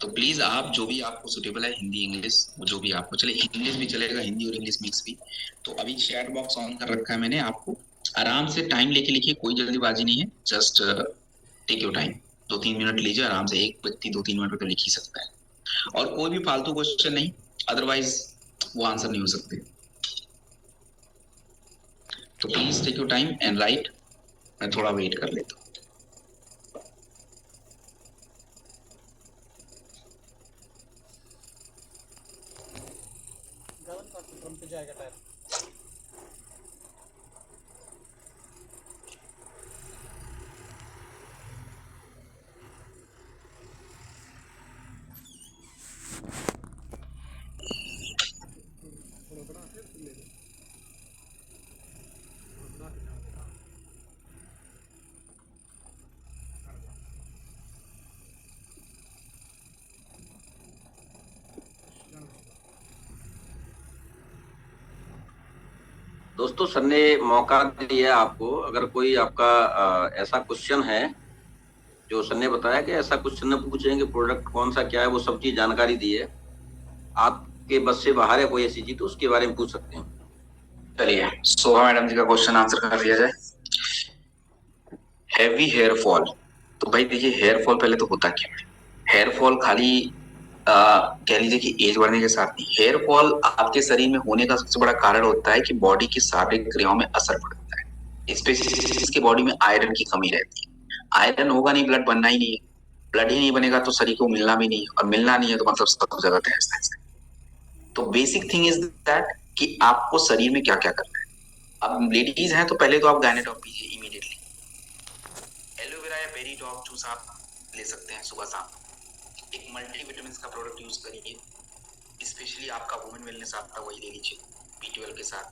तो प्लीज आप जो भी आपको सुटेबल है, हिंदी, इंग्लिश, जो भी आपको चले, इंग्लिश भी चलेगा, हिंदी और इंग्लिश मिक्स भी। तो अभी चैट बॉक्स ऑन कर रखा है मैंने, आपको आराम से टाइम लेके लिखिए, कोई जल्दीबाजी नहीं है। Just take your time, 2-3 minute लीजिए आराम से। एक व्यक्ति 2-3 मिनट में तो लिख ही सकता है। और कोई भी फालतू क्वेश्चन नहीं, अदरवाइज वो आंसर नहीं हो सकते। तो please take your time and write. मैं थोड़ा वेट कर लेता हूँ। दोस्तों सर ने मौका दिया आपको, अगर कोई आपका ऐसा क्वेश्चन है जो सर ने बताया कि ऐसा क्वेश्चन न पूछेंगे, प्रोडक्ट कौन सा क्या है वो सब चीज जानकारी दी है, आपके बस से बाहर है कोई ऐसी चीज तो उसके बारे में पूछ सकते हैं। चलिए सोहा मैडम जी का क्वेश्चन आंसर कर दिया जाए। Heavy hair fall. तो भाई देखिए हेयर फॉल पहले तो होता क्या है? हेयर फॉल खाली कह लीजिए कि एज बढ़ने के साथ नहीं, हेयर फॉल आपके शरीर में होने का सबसे बड़ा कारण होता है कि बॉडी की शारीरिक क्रियाओं में असर पड़ता है। स्पेशली इसके बॉडी में आयरन की कमी रहती है। आयरन होगा नहीं, ब्लड बनना ही नहीं है। ब्लड ही नहीं बनेगा तो शरीर को मिलना भी नहीं है, और मिलना नहीं है तो मतलब सब जगह तहस नहस है। तो बेसिक थिंग इज दैट कि आपको शरीर में क्या क्या करना है। अब लेडीज हैं तो पहले तो आप गायनेटॉक कीजिए इमीडिएटली। वेरीडॉग जूस आप ले सकते हैं सुबह शाम। एक मल्टी विटामिन का प्रोडक्ट यूज करिए, स्पेशली आपका वुमेन वेलनेस आता वही ले लीजिए B12 के साथ।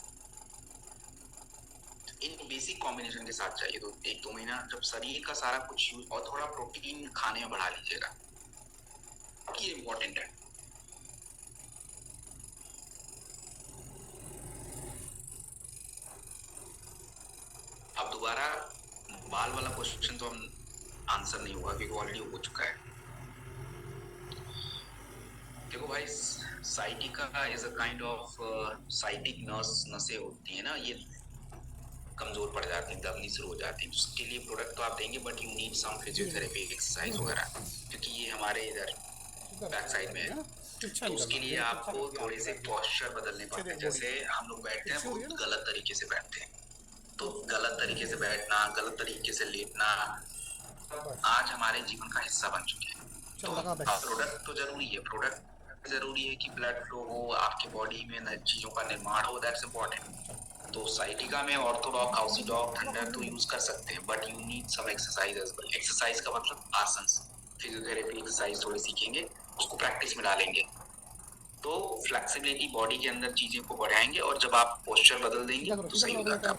इन बेसिक कॉम्बिनेशन के साथ चाहिए तो 1-2 महीना जब शरीर का सारा कुछ यूज, और थोड़ा प्रोटीन खाने में बढ़ा लीजिएगा, ये इम्पोर्टेंट है। अब दोबारा बाल वाला क्वेश्चन तो हम आंसर नहीं होगा क्योंकि ऑलरेडी हो चुका है। देखो भाई, sciatica is a kind of sciatic नसें होती है ना, ये कमजोर पड़ जाती है, दबनी शुरू हो जाती है। उसके लिए प्रोडक्ट तो आप देंगे, but you need some physiotherapy exercise वगैरह, क्योंकि ये हमारे इधर बैक साइड में है। तो उसके लिए आपको थोड़े से पोस्चर बदलने पड़ते हैं। जैसे हम लोग बैठते हैं बहुत गलत तरीके से बैठते हैं, तो गलत तरीके से बैठना, गलत तरीके से लेटना आज हमारे जीवन का हिस्सा बन चुके हैं। तो प्रोडक्ट तो जरूरी है, प्रोडक्ट जरूरी है कि ब्लड फ्लो हो, आपके बॉडी में चीजों का निर्माण हो, दैट्स इम्पोर्टेंट। तो साइटिका में ऑर्थोडॉक, काउसीडॉक, थंडर तो यूज कर सकते हैं, but you need some exercise as well. Exercise का मतलब आसन, फिजियोथेरेपी एक्सरसाइज थोड़ी सीखेंगे, उसको प्रैक्टिस में डालेंगे तो फ्लेक्सिबिलिटी बॉडी के अंदर चीजें को बढ़ाएंगे, और जब आप पोस्चर बदल देंगे तो सही हो जाता है।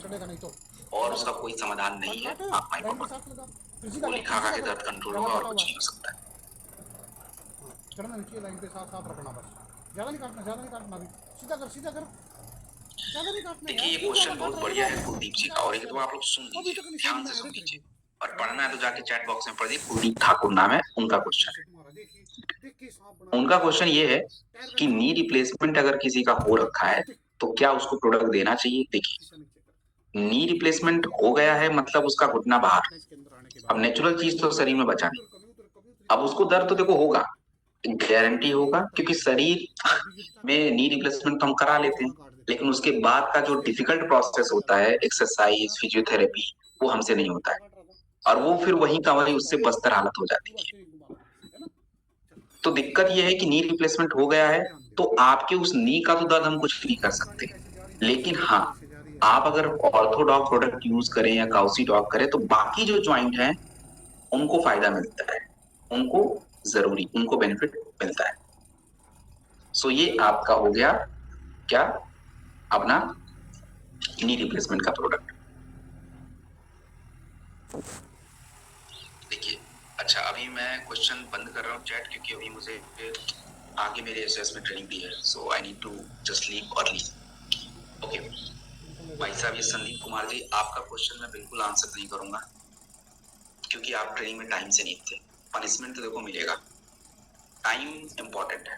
और उसका कोई समाधान नहीं है, आप माइक गोली खा खा के दर्द कंट्रोल होगा और कुछ नहीं हो सकता है। चढ़ना नीचे लाइन पे साफ साफ रखना, बस ज्यादा नहीं काटना, ज्यादा नहीं काटना, अभी सीधा कर, सीधा कर, ज्यादा नहीं काटना। देखिए ये क्वेश्चन बहुत बढ़िया है कुलदीप जी का, और एक तो आप लोग सुन लीजिए, ध्यान से सुन लीजिए, और पढ़ना है तो जाके चैट बॉक्स में पढ़िए। कुलदीप ठाकुर नाम है उनका क्वेश्चन है। उनका क्वेश्चन ये है कि नी रिप्लेसमेंट अगर किसी का हो रखा है तो क्या उसको प्रोडक्ट देना चाहिए। देखिए, नी रिप्लेसमेंट हो गया है मतलब उसका घुटना बाहर, अब नेचुरल चीज तो शरीर में बचा नहीं, अब उसको दर्द तो देखो होगा, गारंटी होगा, क्योंकि शरीर में नी रिप्लेसमेंट तो हम करा लेते हैं, लेकिन उसके बाद का जो डिफिकल्ट प्रोसेस होता है, एक्सरसाइज, फिजियोथेरेपी, वो हमसे नहीं होता है, और वो फिर वही का वही उससे बदतर हालत हो जाती है। तो दिक्कत ये है कि नी रिप्लेसमेंट हो गया है तो आपके उस नी का तो दर्द हम कुछ नहीं कर सकते, लेकिन हाँ, आप अगर ऑर्थोडॉक प्रोडक्ट यूज करें या काउसीडॉक करें तो बाकी जो ज्वाइंट हैं उनको फायदा मिलता है, उनको जरूरी, उनको बेनिफिट मिलता है। सो ये आपका हो गया क्या, अपना नी रिप्लेसमेंट का प्रोडक्ट। देखिए, अच्छा अभी मैं क्वेश्चन बंद कर रहा हूँ चैट, क्योंकि अभी मुझे आगे मेरे एसएस में ट्रेनिंग भी है, so I need to just leave early. Okay भाई साहब, ये संदीप कुमार जी, आपका क्वेश्चन मैं बिल्कुल आंसर नहीं करूंगा क्योंकि आप ट्रेनिंग में टाइम से नहीं थे। पनिशमेंट तो देखो मिलेगा, टाइम इंपॉर्टेंट है।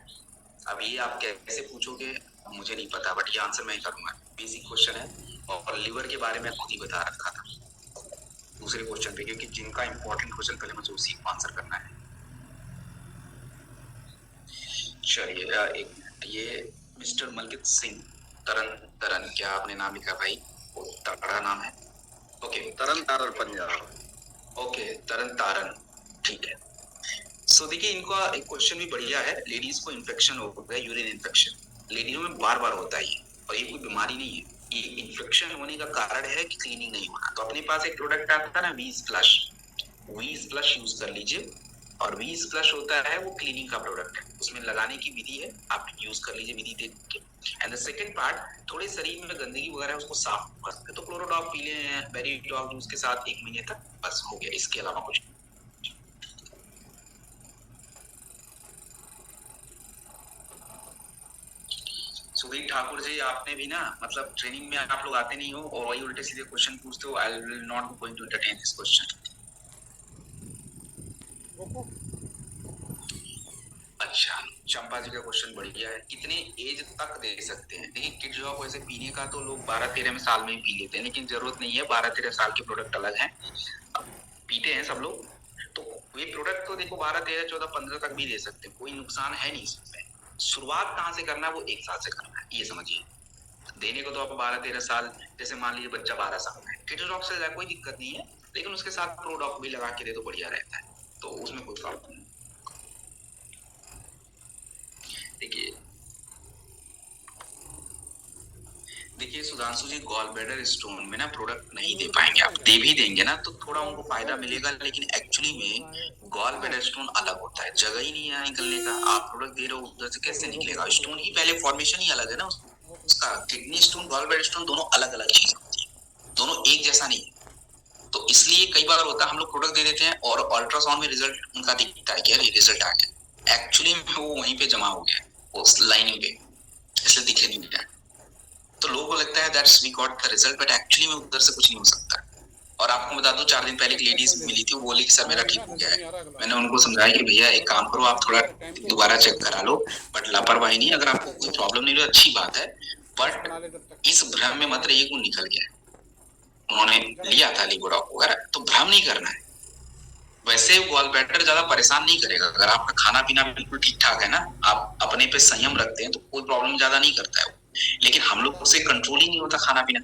अब ये आप कैसे पूछोगे मुझे नहीं पता, बट ये आंसर मैं ही करूंगा। बेसिक क्वेश्चन है, और लिवर के बारे में खुद ही बता रखा था दूसरे क्वेश्चन पे, क्योंकि जिनका इंपॉर्टेंट क्वेश्चन पहले मुझे उसी को आंसर करना है। चलिए एक मिनट, ये मिस्टर मलकित सिंह तरन तरन, क्या आपने नाम लिखा भाई, वो तगड़ा नाम है। ओके, तरन तारन पंजाब। ओके तरन तारन, ठीक है। सो देखिए, इनका एक क्वेश्चन भी बढ़िया है। लेडीज को इन्फेक्शन होता है, यूरिन इन्फेक्शन लेडीजों में बार बार होता है, और ये कोई बीमारी नहीं है, ये इन्फेक्शन होने का कारण है कि क्लीनिंग नहीं होना। तो अपने पास एक प्रोडक्ट आता है ना, वीज फ्लश, वीज फ्लश यूज कर लीजिए। और वीज फ्लश होता है वो क्लीनिंग का प्रोडक्ट है, उसमें लगाने की विधि है, आप यूज कर लीजिए विधि देख के। एंड द सेकंड पार्ट, थोड़े शरीर में गंदगी वगैरह उसको साफ कर सकते, तो क्लोरोडॉक पी लें वेरीडॉग जूस के साथ 1 महीने तक, बस हो गया, इसके अलावा कुछ। सुधीर ठाकुर जी, आपने भी ना, मतलब ट्रेनिंग में आप लोग आते नहीं हो और वही उल्टे सीधे क्वेश्चन पूछते हो। I will not going to entertain this question. अच्छा, चंपा जी का क्वेश्चन बढ़िया है, कितने एज तक दे सकते हैं। देखिए, किड्स जो वैसे पीने का तो लोग 12-13 साल में ही पी लेते हैं, लेकिन जरूरत नहीं है, 12-13 साल के प्रोडक्ट अलग हैं, पीते हैं सब लोग। तो ये प्रोडक्ट तो देखो 12-13-14-15 तक भी दे सकते हैं, कोई नुकसान है नहीं इसमें। शुरुआत कहाँ से करना है, वो 1 साल से करना है, ये समझिए। देने को तो आप 12-13 साल, जैसे मान लीजिए बच्चा 12 साल का है, किड्स से कोई दिक्कत नहीं है, लेकिन उसके साथ प्रोडक्ट भी लगा के दे तो बढ़िया रहता है, तो उसमें कोई प्रॉब्लम नहीं। देखिए सुधांशु जी, गॉल ब्लैडर स्टोन में ना प्रोडक्ट नहीं दे पाएंगे आप। दे भी देंगे ना तो थोड़ा उनको फायदा मिलेगा, लेकिन एक्चुअली में गॉल ब्लैडर स्टोन अलग होता है, जगह ही नहीं है निकलने का। आप प्रोडक्ट दे रहे हो, उधर से कैसे निकलेगा? स्टोन ही पहले फॉर्मेशन ही अलग है ना उसका। Kidney stone, gall bladder stone दोनों अलग अलग चीज होती है, दोनों एक जैसा नहीं है। तो इसलिए कई बार होता है हम लोग प्रोडक्ट दे देते हैं और अल्ट्रासाउंड में रिजल्ट उनका दिखता है कि अरे रिजल्ट आ गया, एक्चुअली में वो वहीं पे जमा हो गया उस लाइनिंग पे, इसलिए दिखे नहीं गया। तो लोगों को लगता है that's we got the result, but actually में उधर से कुछ नहीं हो सकता। और आपको बता दूं, 4 दिन पहले एक लेडीज मिली थी, वो बोली कि सर मेरा ठीक हो गया है। मैंने उनको समझाया कि भैया एक काम करो, आप थोड़ा दोबारा चेक करा लो, बट लापरवाही नहीं। अगर आपको कोई प्रॉब्लम नहीं है अच्छी बात है, बट इस भ्रम में मत रहिए कि निकल गया। उन्होंने लिया था लिबोडॉक वगैरह, तो भ्रम नहीं करना है। वैसे गॉल ब्लैडर ज्यादा परेशान नहीं करेगा अगर आपका खाना पीना बिल्कुल ठीक ठाक है ना, आप अपने पे संयम रखते हैं तो कोई प्रॉब्लम ज्यादा नहीं करता है। लेकिन हम लोग से कंट्रोल ही नहीं होता खाना पीना,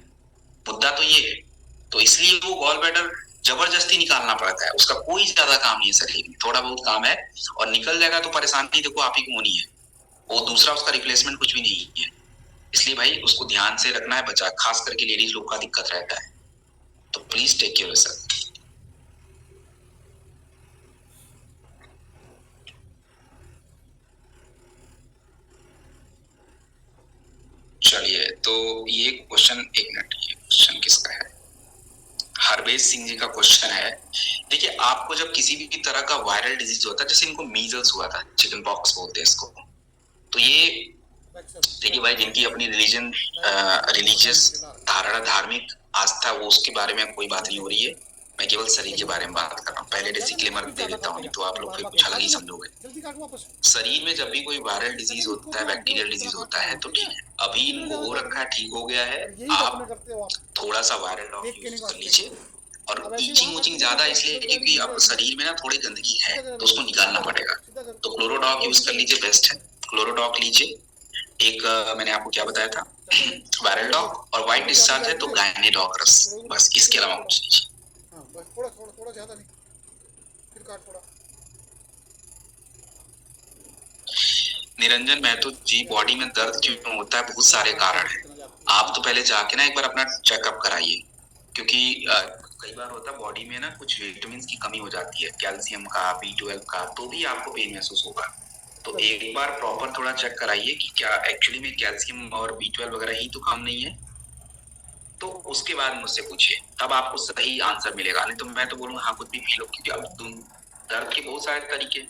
मुद्दा तो ये है। तो इसलिए वो गॉल ब्लैडर जबरदस्ती निकालना पड़ता है, उसका कोई ज्यादा काम नहीं है शरीर में, थोड़ा बहुत काम है और निकल जाएगा तो परेशानी देखो आप ही को होनी है, वो दूसरा उसका रिप्लेसमेंट कुछ भी नहीं है। इसलिए भाई उसको ध्यान से रखना है, बचा खास करके लेडीज लोग का दिक्कत रहता है, तो प्लीज टेक केयर योरसेल्फ। चलिए, तो ये क्वेश्चन, एक मिनट, ये क्वेश्चन किसका है? हरवेश सिंह जी का क्वेश्चन है। देखिए, आपको जब किसी भी तरह का वायरल डिजीज होता है, जैसे इनको मीजल्स हुआ था, चिकन पॉक्स बोलते हैं इसको, तो ये देखिए भाई, जिनकी अपनी रिलीजियस धारणा, धार्मिक आस्था, वो उसके बारे में कोई बात नहीं हो रही है। मैं केवल शरीर के बारे में बात कर रहा हूँ। पहले डिस्क्लेमर दे देता हूँ, नहीं तो आप लोग फिर कुछ अलग ही समझोगे। शरीर में जब भी कोई वायरल डिजीज होता है, बैक्टीरियल डिजीज होता है, तो ठीक है, अभी इनको हो रखा है, ठीक हो गया है, आप थोड़ा सा वायरल डॉग यूज कर लीजिए। और ईचिंग उचिंग ज्यादा इसलिए क्योंकि अब शरीर में ना थोड़ी गंदगी है, तो उसको निकालना पड़ेगा। तो क्लोरोडॉक यूज कर लीजिए, बेस्ट है। क्लोरोडॉक लीजिए। एक मैंने आपको क्या बताया था, वायरल डॉग, और व्हाइट डिस्चार्ज है तो गायनेडॉक्रस, बस इसके अलावा कुछ नहीं। थोड़ा थोड़ा थोड़ा ज्यादा नहीं, फिर काट थोड़ा। निरंजन महतो जी, बॉडी में दर्द क्यों होता है? बहुत सारे कारण हैं। आप तो पहले जाके ना एक बार अपना चेकअप कराइए, क्योंकि कई बार होता है बॉडी में ना कुछ विटामिन की कमी हो जाती है, कैल्शियम का, B12 का, तो भी आपको पेन महसूस होगा। तो एक बार प्रॉपर थोड़ा चेक कराइए कि क्या एक्चुअली में कैल्शियम और B12 वगैरह ही तो कम नहीं है। तो उसके बाद मुझसे पूछिए, तब आपको सही आंसर मिलेगा। नहीं तो मैं तो बोलूंगा हाँ कुछ भी पी लो, क्योंकि अब दर्द के बहुत सारे तरीके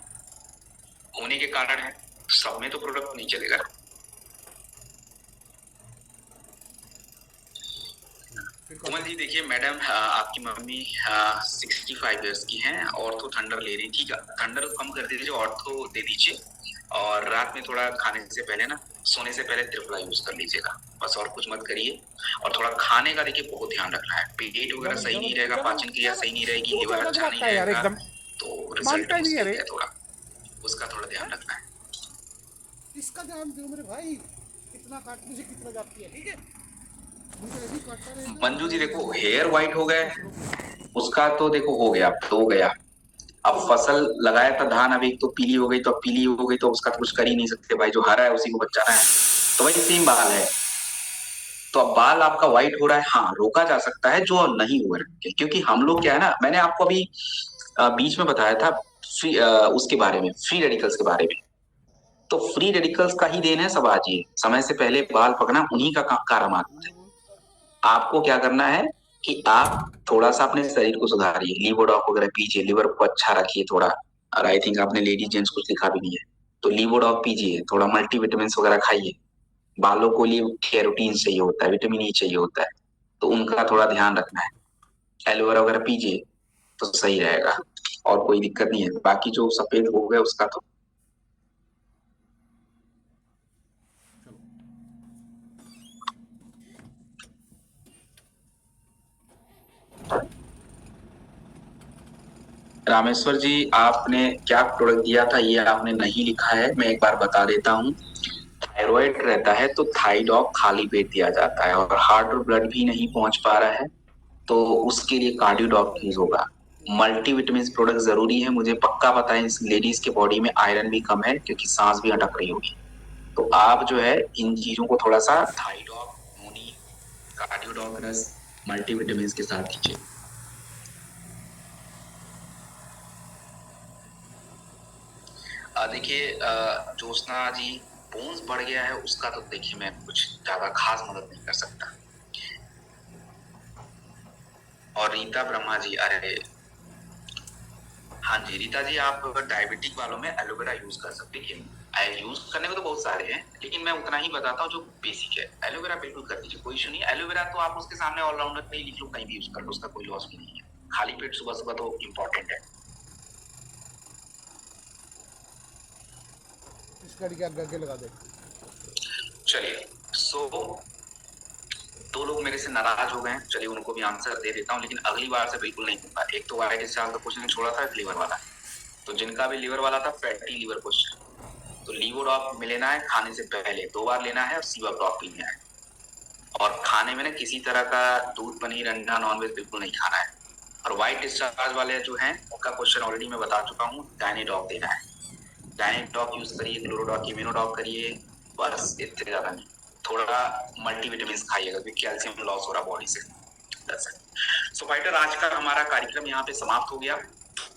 होने के कारण है, सब में तो प्रोडक्ट नहीं चलेगा। कोमल जी देखिए, मैडम आपकी मम्मी 65 इयर्स की हैं, ऑर्थो थंडर ले रही थी, थंडर कम कर दीजिए, ऑर्थो दे दीजिए, और रात में थोड़ा खाने से पहले ना, सोने से पहले त्रिफला यूज कर लीजिएगा, बस और कुछ मत करिए। और थोड़ा खाने का देखिए बहुत ध्यान रखना है, पेट वगैरह सही नहीं रहेगा, पाचन क्रिया सही नहीं रहेगी, लिवर अच्छा नहीं रहेगा, तो रिजल्ट मुश्किल है थोड़ा, उसका थोड़ा ध्यान रखना है। इसका ध्यान दो मेरे भाई, कितना काट मुझे कितना जाती है, ठीक है? मंजू जी देखो, हेयर व्हाइट हो गए उसका तो देखो हो गया, अब तो हो गया। अब फसल लगाया था धान, अब एक तो पीली हो गई, तो अब पीली हो गई तो उसका तो कुछ कर ही नहीं सकते भाई, जो हरा है उसी को बचाना है। तो भाई सेम बाल है, तो अब बाल आपका व्हाइट हो रहा है, हाँ रोका जा सकता है जो नहीं हुआ है, क्योंकि हम लोग क्या है ना, मैंने आपको अभी बीच में बताया था उसके बारे में, फ्री रेडिकल्स के बारे में। तो फ्री रेडिकल्स का ही देन है सब आज, ये समय से पहले बाल पकना उन्हीं का कारामात है। आपको क्या करना है कि आप थोड़ा सा अपने शरीर को सुधारिए, लिवोडॉक वगैरह पीजिए, लिवर को अच्छा रखिए थोड़ा। और आई थिंक आपने लेडीज जेंट्स कुछ लिखा भी नहीं है, तो लिवोडॉक पीजिए, थोड़ा मल्टीविटामिन वगैरह खाइए। बालों को लिए कैरोटीन चाहिए होता है, विटामिन ई चाहिए होता है, तो उनका थोड़ा ध्यान रखना है। एलोवेरा वगैरह पीजिए तो सही रहेगा, और कोई दिक्कत नहीं है। बाकी जो सफेद हो गया उसका तो रामेश्वर जी, आपने क्या प्रोडक्ट दिया था ये आपने नहीं लिखा है, मैं एक बार बता देता हूँ। थायराइड रहता है तो थाइडॉक खाली पेट दिया जाता है, और हार्ट और ब्लड भी नहीं पहुंच पा रहा है तो उसके लिए कार्डियोडॉक यूज होगा। मल्टीविटामिन प्रोडक्ट जरूरी है, मुझे पक्का पता है इस लेडीज के बॉडी में आयरन भी कम है, क्योंकि सांस भी अटक रही होगी। तो आप जो है इन चीजों को थोड़ा सा, थाइडॉक, मोनी, कार्डियोडॉक्टर्स मल्टीविटामिन के साथ कीजिए। देखिए ज्योत्सना जी, बोन्स बढ़ गया है उसका तो देखिए मैं कुछ ज्यादा खास मदद नहीं कर सकता। और रीता ब्रह्मा जी, अरे हाँ जी रीता जी, आप डायबिटिक वालों में एलोवेरा यूज कर सकते हैं। यूज करने को तो बहुत सारे हैं, लेकिन मैं उतना ही बताता हूँ जो बेसिक है। एलोवेरा बिल्कुल कर दीजिए, कोई इशू नहीं। एलोवेरा तो आप उसके सामने ऑलराउंडर पे लिख लो, कहीं भी यूज कर लो, उसका कोई लॉस भी नहीं है। खाली पेट सुबह सुबह तो इम्पोर्टेंट है। इस कड़ी के आगे लगा दे। चलिए, सो 2 लोग मेरे से नाराज हो गए हैं, चलिए उनको भी आंसर दे देता हूँ, लेकिन अगली बार से बिल्कुल नहीं होगा। एक तो वाइट डिस्चार्ज का क्वेश्चन छोड़ा था लीवर वाला, तो जिनका भी लीवर वाला था फैटी लीवर क्वेश्चन, तो लीवोडॉप में लेना है खाने से पहले 2 बार लेना है और सीवाप्रॉप पीना है। और खाने में ना किसी तरह का दूध, पनीर, अंडा, नॉनवेज बिल्कुल नहीं खाना है। और व्हाइट डिस्चार्ज वाले जो हैं उनका क्वेश्चन ऑलरेडी मैं बता चुका हूँ, डायनेडॉक देना है। डायनेडॉक यूज करिए, क्लोरोडॉक, इम्यूनोडॉक करिए, बस इतने ज्यादा नहीं। थोड़ा मल्टीविटामिन खाइएगा क्योंकि कैल्शियम लॉस हो रहा बॉडी से। सो फाइटर, आज का हमारा कार्यक्रम यहाँ पे समाप्त हो गया।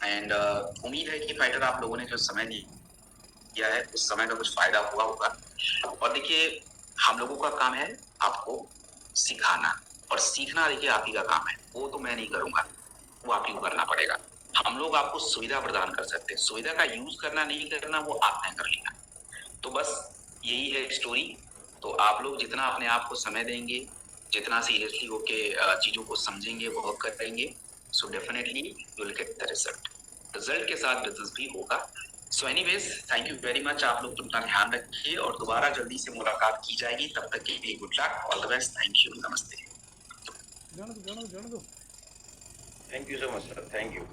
एंड उम्मीद है कि फाइटर आप लोगों ने जो समय दिया है उस समय का कुछ फायदा हुआ होगा। और देखिए, हम लोगों का काम है आपको सिखाना, और सीखना देखिए आप ही का काम है, वो तो मैं नहीं करूंगा, वो आप ही को करना पड़ेगा। हम लोग आपको सुविधा प्रदान कर सकते हैं, सुविधा का यूज करना नहीं करना वो आप तय कर लेना। तो बस यही है स्टोरी। तो आप लोग जितना अपने आप को समय देंगे, जितना सीरियसली होके चीजों को समझेंगे, वर्क करेंगे, so definitely you will get the result. Result के साथ बिजनेस भी होगा। So anyways, thank you very much. आप लोग अपना ध्यान रखिए और दोबारा जल्दी से मुलाकात की जाएगी। तब तक के लिए good luck, all the best, thank you, नमस्ते। जान दो। Thank you so much sir, thank you.